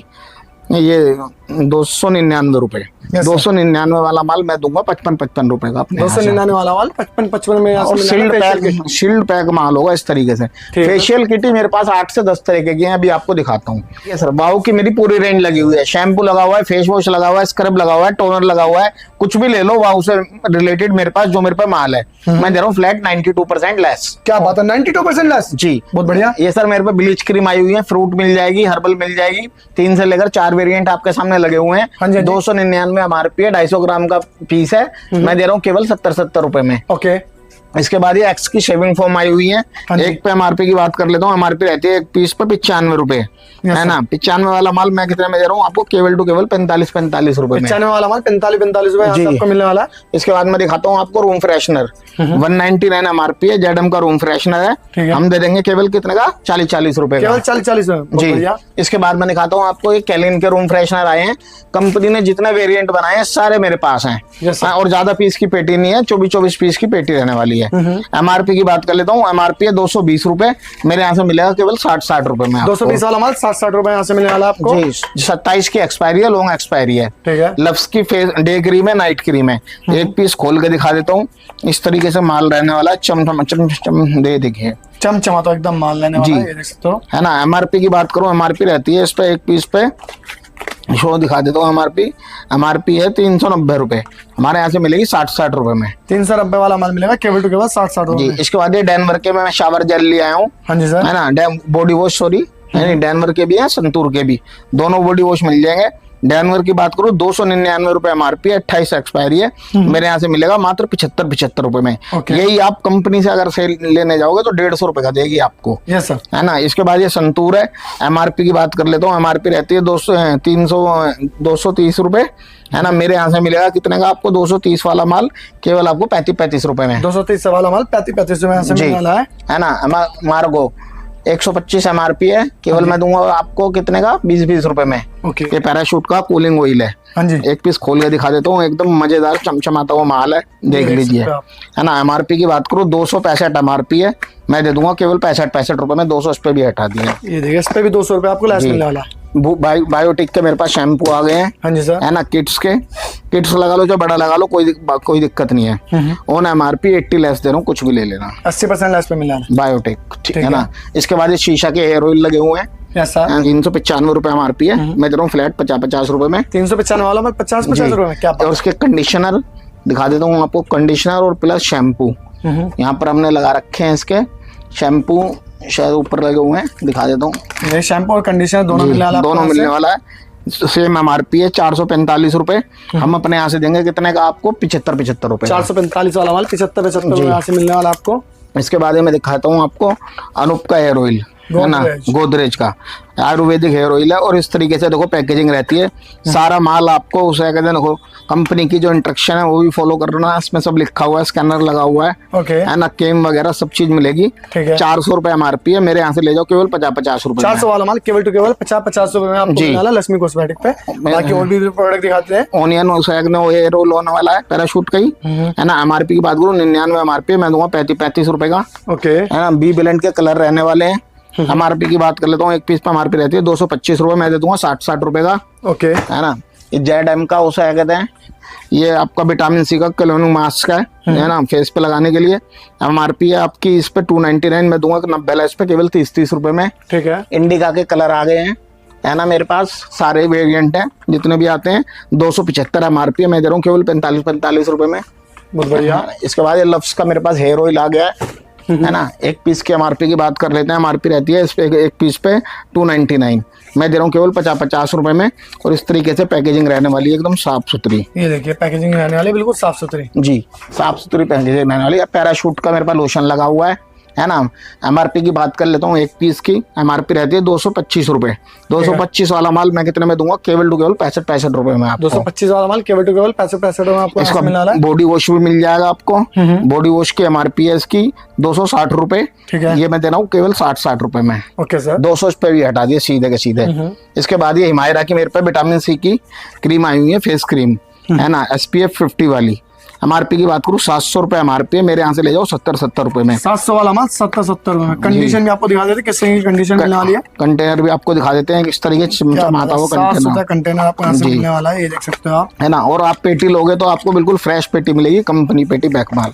ये 299 रुपए। 299 वाला माल मैं दूंगा 55 रुपए का अपने। 299 वाला माल 55 में यहाँ से शील्ड पैक माल होगा इस तरीके से। फेशियल किट मेरे पास 8 से 10 तरीके की हैं, अभी आपको दिखाता हूँ। ये सर वाओ की मेरी पूरी रेंज लगी हुई है, शैम्पू लगा हुआ है, फेस वॉश लगा हुआ है, स्क्रब लगा हुआ है, टोनर लगा हुआ है, कुछ भी ले लो वाओ से रिलेटेड मेरे पास जो मेरे पे माल है, मैं दे रहा हूँ फ्लैट 92% लेस। क्या बात है, 92% लेस? जी बहुत बढ़िया। ये सर मेरे पे ब्लीच क्रीम आई हुई है, फ्रूट मिल जाएगी, हर्बल मिल जाएगी, 3 से लेकर 4 वेरिएंट आपके सामने लगे हुए हैं। 299 MRP है, 250 ग्राम का पीस है, मैं दे रहा हूँ केवल 70 रुपए में। ओके। इसके बाद ये एक्स की शेविंग फोम आई हुई है, एक पे MRP की बात कर लेता हूँ, MRP रहती है एक पीस पे 95 रुपए, है ना। 95 वाला माल मैं कितने में दे रहा हूँ आपको, केवल टू केवल 45 रुपए में। 95 वाला माल 45 रुपए आपको मिलने वाला है। इसके बाद मैं दिखाता हूँ आपको रूम फ्रेशनर, 199 MRP है, जेडम का रूम फ्रेशनर है, हम दे देंगे केवल कितने का, 40 रुपए का। केवल 40 जी। इसके बाद मैं दिखाता हूँ आपको, एक कैलिन के रूम फ्रेशनर आए हैं, कंपनी ने जितने वेरिएंट बनाए हैं सारे मेरे पास हैं, और ज्यादा पीस की पेटी नहीं है, 24 पीस की पेटी रहने वाली है। MRP की बात कर लेता हूँ, MRP है 220 रुपए, मेरे यहाँ से मिलेगा केवल 60 रुपए में। 220 वाला माल 60 रुपए यहाँ से मिलने वाला आपको। जी। 27 की एक्सपायरी है, लॉन्ग एक्सपायरी है। ठीक है। लव्स की फेस डे क्रीम है, नाइट क्रीम है, एक पीस खोल के दिखा देता हूँ, इस तरीके से माल रहने वाला है, चम दे देखिए, चमचमा तो एकदम माल लेने वाला है, ये देख सकते हो, है ना। MRP की बात करूँ, MRP रहती है इस पे एक पीस पे, शो दिखा देता हूँ, MRP है 390 रुपए, हमारे यहाँ से मिलेगी 60 रुपए में। 390 वाला माल मिलेगा केवल टू केवल 60 रुपए। जी। इसके बाद ये डेनवर के मैं शावर जेल ले आया हूँ, हाँ जी सर, है ना, बॉडी वॉश, सॉरी, यानी डेनवर के भी हैं, संतूर के भी, दोनों बॉडी वॉश मिल जाएंगे, डैनवर की बात करूँ 299 रुपए MRP है, 28 एक्सपायरी है, मेरे यहाँ से मिलेगा मात्र 75 रुपए में। यही आप कंपनी से अगर सेल लेने जाओगे तो 150 रुपए का देगी आपको। Yes sir. है ना। इसके बाद ये संतूर है, MRP की बात कर लेता हूँ, MRP रहती है 230 रुपए, है ना। मेरे यहाँ से मिलेगा कितने का आपको, 230 वाला माल केवल आपको 35 रुपए में। 230 वाला माल 35 रुपए से मिलने वाला है ना। मार्गो 125 MRP है, केवल मैं दूंगा आपको कितने का, 20 रुपए में। ये पैराशूट का कूलिंग ऑयल है। हाँ जी। एक पीस खोल के दिखा देता हूँ, एकदम मजेदार चमचमाता हुआ माल है, देख लीजिए। है ना। MRP की बात करूँ 265 MRP है, मैं दे दूंगा केवल 65 रुपए में, 200 इस पे भी हटा दिए। ये देखिए इस पे भी 200 रुपए आपको लेस मिलने वाला है। बायोटिक के मेरे पास शैम्पू आ गए हैं। हाँ जी सर। है ना। किट्स लगा लो, जो बड़ा लगा लो, कोई दिक्कत नहीं है। ऑन MRP 80 लेस दे रहा हूँ, कुछ भी ले लेना। 80% लेस पे मिला है बायोटिक, ठीक है ना। इसके बाद ये शीशा के हेयर ऑयल लगे हुए हैं, 395 रुपए MRP है, मैं दे रहा हूँ फ्लैट 50 रुपए में। 395 वाला मैं 50 रुपए में, क्या और उसके कंडीशनर दिखा देता हूँ आपको, कंडीशनर और प्लस शैम्पू यहाँ पर हमने लगा रखे हैं। इसके शैम्पू शायद ऊपर लगे हुए हैं, दिखा देता हूँ। ये शैम्पू और कंडीशनर दोनों मिलने वाला है। सेम MRP है 445 रुपए, हम अपने यहाँ से देंगे कितने का आपको, 75 रुपए। 445 वाला माल 75 रुपए यहाँ से मिलने वाला आपको। इसके बाद मैं दिखाता हूँ आपको अनूप का हेयर ऑयल, है ना, गोदरेज का आयुर्वेदिक हेयर ऑयल है। और इस तरीके से देखो पैकेजिंग रहती है, सारा माल आपको उसे कहते हैं, देखो कंपनी की जो इंस्ट्रक्शन है वो भी फॉलो करना, इसमें सब लिखा हुआ है, स्कैनर लगा हुआ है, है ना, केम वगैरह सब चीज मिलेगी। 400 रुपए MRP है, मेरे यहाँ से ले जाओ केवल 50 रुपए। 400 वाला माल केवल 50 रुपए में आपको मिलने वाला लक्ष्मी कॉस्मेटिक पे। बाकी और भी प्रोडक्ट दिखाते हैं। ओनियन हेयर रोल होने वाला है, पैराशूट का ही, है ना। MRP की बात करूँ 99 MRP, मैं दूंगा 35 रुपए का। है ना। बी ब्लेंड के कलर रहने वाले हैं। MRP की बात कर लेता हूँ, एक पीस पे MRP रहती है 225 रुपए, मैं दे दूंगा 60 रुपए का। है ना। ये जेड का उसे कहते हैं, ये आपका विटामिन C का क्लोनिंग मास्क है ना, फेस पे लगाने के लिए। MRP है आपकी इस पे 299, मैं दूंगा 90 इस पे केवल 30 रुपए में। ठीक है। इंडिका के कलर आ गए हैं, है ना, मेरे पास सारे वेरिएंट हैं जितने भी आते हैं। 275 MRP है, मैं दे रहा हूँ केवल 45 रुपए में। बहुत बढ़िया। इसके बाद ये लफ्स का मेरे पास हेयर ऑयल आ गया है ना। एक पीस की MRP की बात कर लेते हैं, MRP रहती है इस पे एक पीस पे 299, मैं दे रहा हूँ केवल 50 रुपए में। और इस तरीके से पैकेजिंग रहने वाली है, एकदम साफ सुथरी। ये देखिए पैकेजिंग रहने वाली बिल्कुल साफ सुथरी। जी, साफ सुथरी पैकेजिंग रहने वाली है। पैराशूट का मेरे पास लोशन लगा हुआ है ना। MRP की बात कर लेता हूँ, एक पीस की MRP रहती है 225 रुपए। 225 वाला माल मैं कितने में दूंगा, केवल टू केवल 65 रुपए में। आपको 225 वाला माल केवल टू केवल 65 रुपए में आपको इसका मिलने वाला है। बॉडी वॉश भी मिल जाएगा आपको। बॉडी वॉश की MRP है इसकी 260 रुपए, ठीक है। ये मैं दे रहा हूँ केवल 60 रुपए में। Okay sir. 200 पे भी हटा दिए सीधे के सीधे। इसके बाद ये हिमायरा की मेरे पे विटामिन C की क्रीम आई हुई है, फेस क्रीम, है ना, SPF 50 वाली। MRP की बात करूँ 700 रुपए MRP है, मेरे यहाँ से ले जाओ 70 रुपए में। 700 वाला माल 70 रुपए में। कंडीशन भी आपको दिखा देते हैं, किस तरह की कंडीशन मिलने वाली है। कंटेनर भी आपको दिखा देते हैं किस तरीके से चमचमाता हुआ कंटेनर आपको यहाँ से मिलने वाला है, ये देख सकते हो आप, है ना। और आप पेटी लोगे तो आपको बिल्कुल फ्रेश पेटी मिलेगी, कंपनी पेटी बैक माल।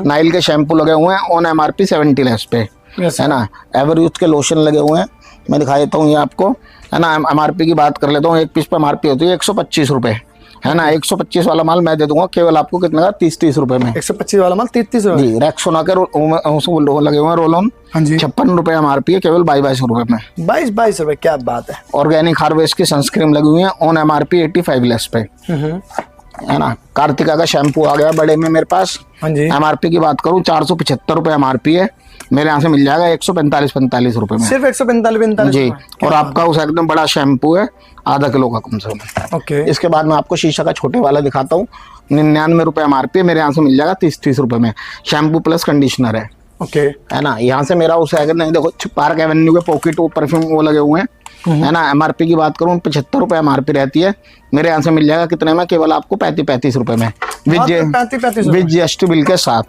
नाइल के शैम्पू लगे हुए हैं ऑन MRP 70 लेस पे, है ना। एवर यूथ के लोशन लगे हुए हैं, मैं दिखा देता हूँ ये आपको, है ना। MRP की बात कर लेता हूँ, एक पीस पे MRP होती है 125 रुपए, है ना। 125 वाला माल मैं दे दूंगा केवल आपको कितने का, 30 रुपए में। 125 वाला माल 30 रुपए जी। रेक्सोना के लगे हुए हैं रोल ऑन, 56 रुपए MRP है, केवल 22 रुपए में। 22 रुपए, क्या बात है। ऑर्गेनिक हार्वेस्ट की सनस्क्रीन लगी हुई है ऑन MRP 85 लेस पे, है ना। कार्तिका का शैम्पू आ गया बड़े में मेरे पास। MRP की बात करूँ 475 रुपए MRP है, मेरे यहाँ से मिल जाएगा 145 रुपए में, सिर्फ 145 जी। और आपका उस एकदम बड़ा शैम्पू है, आधा किलो का कम से कम। ओके। इसके बाद मैं आपको शीशा का छोटे वाला दिखाता हूँ, 99 रुपए MRP है, मेरे यहाँ से मिल जाएगा 30 रुपए में। शैम्पू प्लस कंडीशनर है, ओके, है ना। यहाँ से मेरा उस नहीं, देखो पार्क एवेन्यू के पॉकेट परफ्यूम वो लगे हुए हैं, है ना। MRP की बात करूँ 75 रुपए MRP रहती है, मेरे यहाँ से मिल जाएगा कितने में, केवल आपको 35 रुपए में, विद GST बिल के साथ,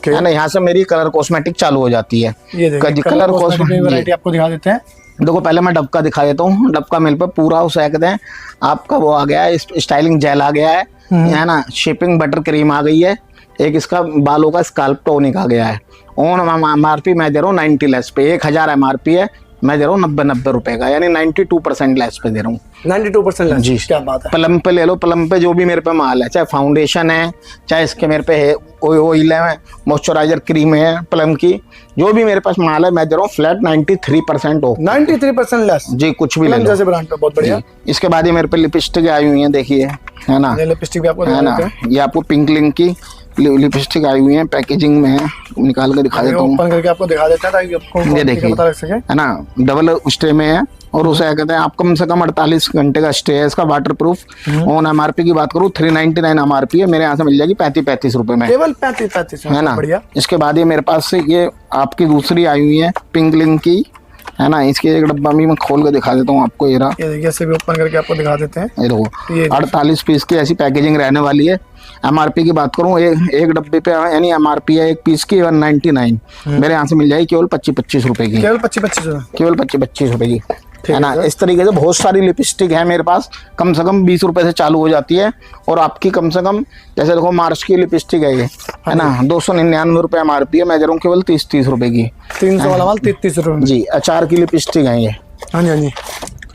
है ना। यहाँ से मेरी कलर कॉस्मेटिक चालू हो जाती है। कलर कॉस्मेटिक आपको दिखा देते हैं। देखो पहले मैं डब का दिखा देता हूँ। डब का मिल पे पूरा उसे कहते हैं आपका वो आ गया है, स्टाइलिंग जेल आ गया है ना। शेपिंग बटर क्रीम आ गई है, एक इसका बालों का स्काल्प टोनिक आ गया है। ऑन MRP मैं दे रहा हूँ 90 लेस पे, 1000 MRP है, मैं दे रहा हूँ 90 रुपए का, यानी 92% लेस पे दे रहा हूँ। 92% लेस जी, क्या बात है। प्लम पे ले लो, प्लम पे जो भी मेरे पे माल है, चाहे फाउंडेशन है, चाहे इसके मेरे पे है ऑयल है, मॉइस्चराइजर क्रीम है प्लम की, जो भी मेरे पास माल है मैं दे रहा हूँ फ्लैट 93% ऑफ। 93% लेस जी, कुछ भी ले लो जैसे ब्रांड पे, बहुत बढ़िया। इसके बाद ये मेरे पे लिपस्टिक आई हुई है, देखिए, है ना, लिपस्टिक भी आपको है ना, ये आपको पिंक लिंक की लिपस्टिक आई हुई है, पैकेजिंग में है, निकाल के दिखा देता हूँ, ओपन करके आपको दिखा देता है ताकि आपको ये देखिए, पता लग सके, है ना, डबल स्टे में है, और उसे क्या कहते हैं, आप कम से कम 48 घंटे का स्टे है इसका, वाटर प्रूफ। ऑन एमआरपी की बात करूँ 399 एमआरपी है, मेरे यहाँ से मिल जाएगी 35 रुपए में, केवल 35 है ना। बढ़िया। इसके बाद ये मेरे पास से ये आपकी दूसरी आई हुई है पिंक लिंक की, है ना, इसके एक डब्बा भी मैं खोल के दिखा देता हूँ आपको, ये रहा, ये देखिए, ऐसे भी ओपन करके आपको दिखा देते हैं। ये देखो 48 पीस की ऐसी पैकेजिंग रहने वाली है। एमआरपी की बात करूँ एक डब्बे पे यानी एमआरपी है एक पीस की 199, मेरे यहाँ से मिल जाएगी केवल 25 रुपए की, केवल 25 केवल 25 रुपए की, है ना। इस तरीके से बहुत सारी लिपस्टिक है मेरे पास, कम से कम 20 रुपए से चालू हो जाती है, और आपकी कम से कम, जैसे देखो मार्च की लिपस्टिक है ये, है ना, 299 रुपए एमआरपी है, मैं दे रहा हूँ केवल 30 रुपए की। 300 वाला माल 30 रुपए जी। अचार की लिपस्टिक है ये, हाँ जी, हाँ जी,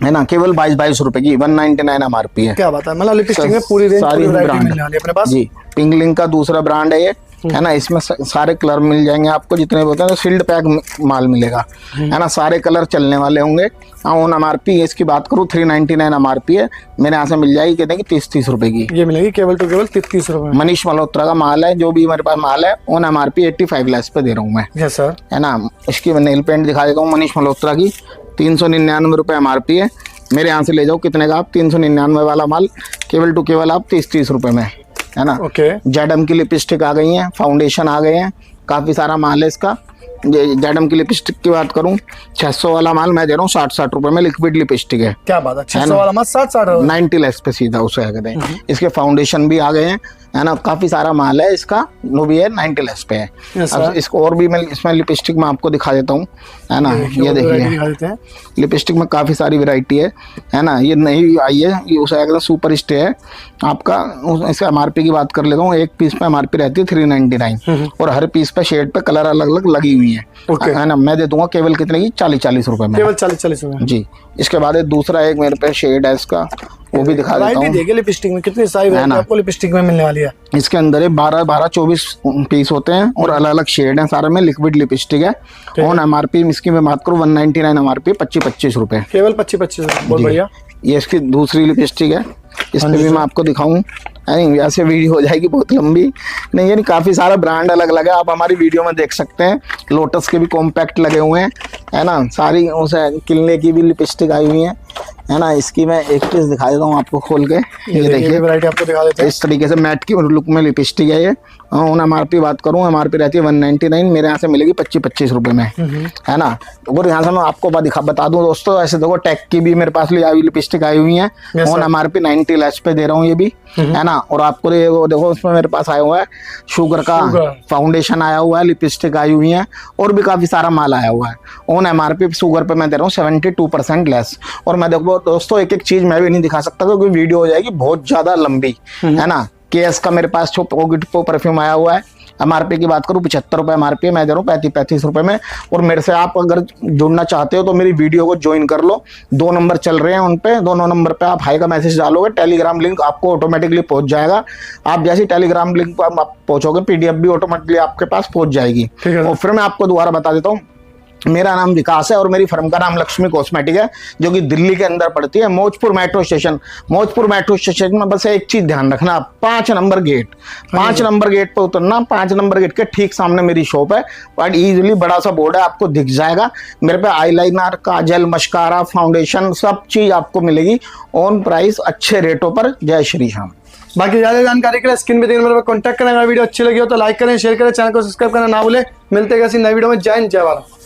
है ना, केवल 22 रुपए की, 199 एमआरपी है। क्या बात है, मतलब लिपस्टिक में पूरी रेंज, पूरी वैरायटी मिलने वाली है अपने पास। जी, पिंक लिंक का दूसरा ब्रांड है ये, है ना, इसमें सारे कलर मिल जाएंगे आपको, जितने भी होते हैं, तो सील्ड पैक माल मिलेगा, है ना, सारे कलर चलने वाले होंगे। ऑन एमआरपी इसकी बात करूँ 399 एमआरपी है, मेरे यहाँ से मिल जाएगी कहते हैं कि 30 रुपए की, ये मिलेगी केवल तो केवल 30 रुपए। मनीष मल्होत्रा का माल है, जो भी मेरे पास माल है ऑन एमआरपी 85 लेस पे दे रहा हूँ मैं। यस सर, है ना। इसकी मैं नेल पेंट दिखा देता हूँ मनीष मल्होत्रा की, 399 रुपए एमआरपी है, मेरे यहाँ से ले जाओ कितने का आप, 399 वाला माल केवल टू केवल आप 30 रुपए में, है ना। ओके। जेडम की लिपस्टिक आ गई है, फाउंडेशन आ गए हैं, काफ़ी सारा माल है इसका। जेडम की लिपस्टिक की बात करूं 600 वाला माल मैं दे रहा हूँ 60 रुपए में, लिक्विड लिपस्टिक है। क्या बात है, 600 वाला माल 60 90 लेस पे सीधा उसे कहते हैं। इसके फाउंडेशन भी आ गए हैं, है ना, काफी सारा माल है इसका, वो भी है 90 लेस पे है। अब इसको और भी मैं इसमें लिपस्टिक में आपको दिखा देता हूँ, है ना, ये देखिए लिपस्टिक में काफी सारी वैरायटी है ना। ये नई आई है, ये उसे कहते हैं सुपर स्टे है आपका। इसका एमआरपी की बात कर लेता हूँ, एक पीस पे एमआरपी रहती है 399, और हर पीस पे शेड पे कलर अलग अलग लगी हुई है ना। मैं दे दूंगा केवल कितने की, 40 रुपए में, केवल 40 रुपए जी। इसके बाद दूसरा एक मेरे पे शेड है इसका, वो भी दिखा देता हूँ। देखिए लिपस्टिक में कितनी सारी वैरायटी आपको लिपस्टिक में मिलने वाली है। इसके अंदर 12-24 पीस होते हैं, और अलग अलग शेड हैं सारे में, लिक्विड लिपस्टिक है। ऑन एमआरपी इसकी मैं बात करूँ 199 एमआरपी, 25 रुपए, केवल 25 रुपए, बहुत बढ़िया। ये इसकी दूसरी लिपस्टिक है, इस पे भी मैं आपको दिखाऊं, नहीं ऐसे वीडियो हो जाएगी बहुत लंबी, नहीं यानी काफ़ी सारा ब्रांड अलग अलग है, आप हमारी वीडियो में देख सकते हैं। लोटस के भी कॉम्पैक्ट लगे हुए हैं, है ना, सारी उसे किलने की भी लिपस्टिक आई हुई है ना। इसकी मैं एक पीस दिखा देता हूँ आपको खोल के, ये देखिए वैरायटी आपको दिखा देते हैं। इस तरीके से मैट की लुक में लिपस्टिक है ये। ऑन एमआरपी बात करूँ, एमआरपी रहती है 199, मेरे यहाँ से मिलेगी 25 रुपए में, है ना। और यहाँ से मैं आपको बता दूं दोस्तों, ऐसे देखो टेक की भी मेरे पास लिपस्टिक आई हुई है, ऑन एमआरपी 90 लेस पे दे रहा हूँ ये भी, है ना। और आपको देखो उसमें मेरे पास आया हुआ है शुगर का फाउंडेशन आया हुआ है, लिपस्टिक आई हुई है, और भी काफी सारा माल आया हुआ है। ऑन एमआरपी शुगर पे मैं दे रहा हूँ 72% लेस। और मैं देखो दोस्तों एक एक चीज मैं भी नहीं दिखा सकता क्योंकि वीडियो हो जाएगी बहुत ज्यादा लंबी, है ना। केएस का मेरे पास पॉकेट परफ्यूम आया हुआ है, एमआरपी की बात करूँ 75 रुपए एमआरपी, मैं दे रहा हूँ 35 रुपए में। और मेरे से आप अगर जुड़ना चाहते हो तो मेरी वीडियो को ज्वाइन कर लो, 2 नंबर चल रहे हैं उन पे, दोनों नंबर पे आप हाई का मैसेज डालोगे, टेलीग्राम लिंक आपको ऑटोमेटिकली पहुंच जाएगा। आप जैसे टेलीग्राम लिंक पर आप पहुंचोगे, पीडीएफ भी ऑटोमेटिकली आपके पास पहुंच जाएगी। और फिर मैं आपको दोबारा बता देता हूँ, मेरा नाम विकास है और मेरी फर्म का नाम लक्ष्मी कॉस्मेटिक है, जो कि दिल्ली के अंदर पड़ती है, Maujpur metro station. Maujpur metro station में बस एक चीज ध्यान रखना, 5 नंबर गेट, 5 नंबर गेट पर उतरना, 5 नंबर गेट के ठीक सामने मेरी शॉप है, और इजीली बड़ा सा बोर्ड है, आपको दिख जाएगा। मेरे पे आईलाइनर, काजल, मस्कारा, फाउंडेशन सब चीज आपको मिलेगी ऑन प्राइस, अच्छे रेटों पर। जय श्री राम। बाकी ज्यादा जानकारी के लिए स्क्रीन पे दिए नंबर पर कांटेक्ट करें। अगर वीडियो अच्छी लगी हो तो लाइक करें, शेयर करें, चैनल को सब्सक्राइब करना ना भूलें। मिलते हैं किसी नई वीडियो में। जय हिंद, जय भारत।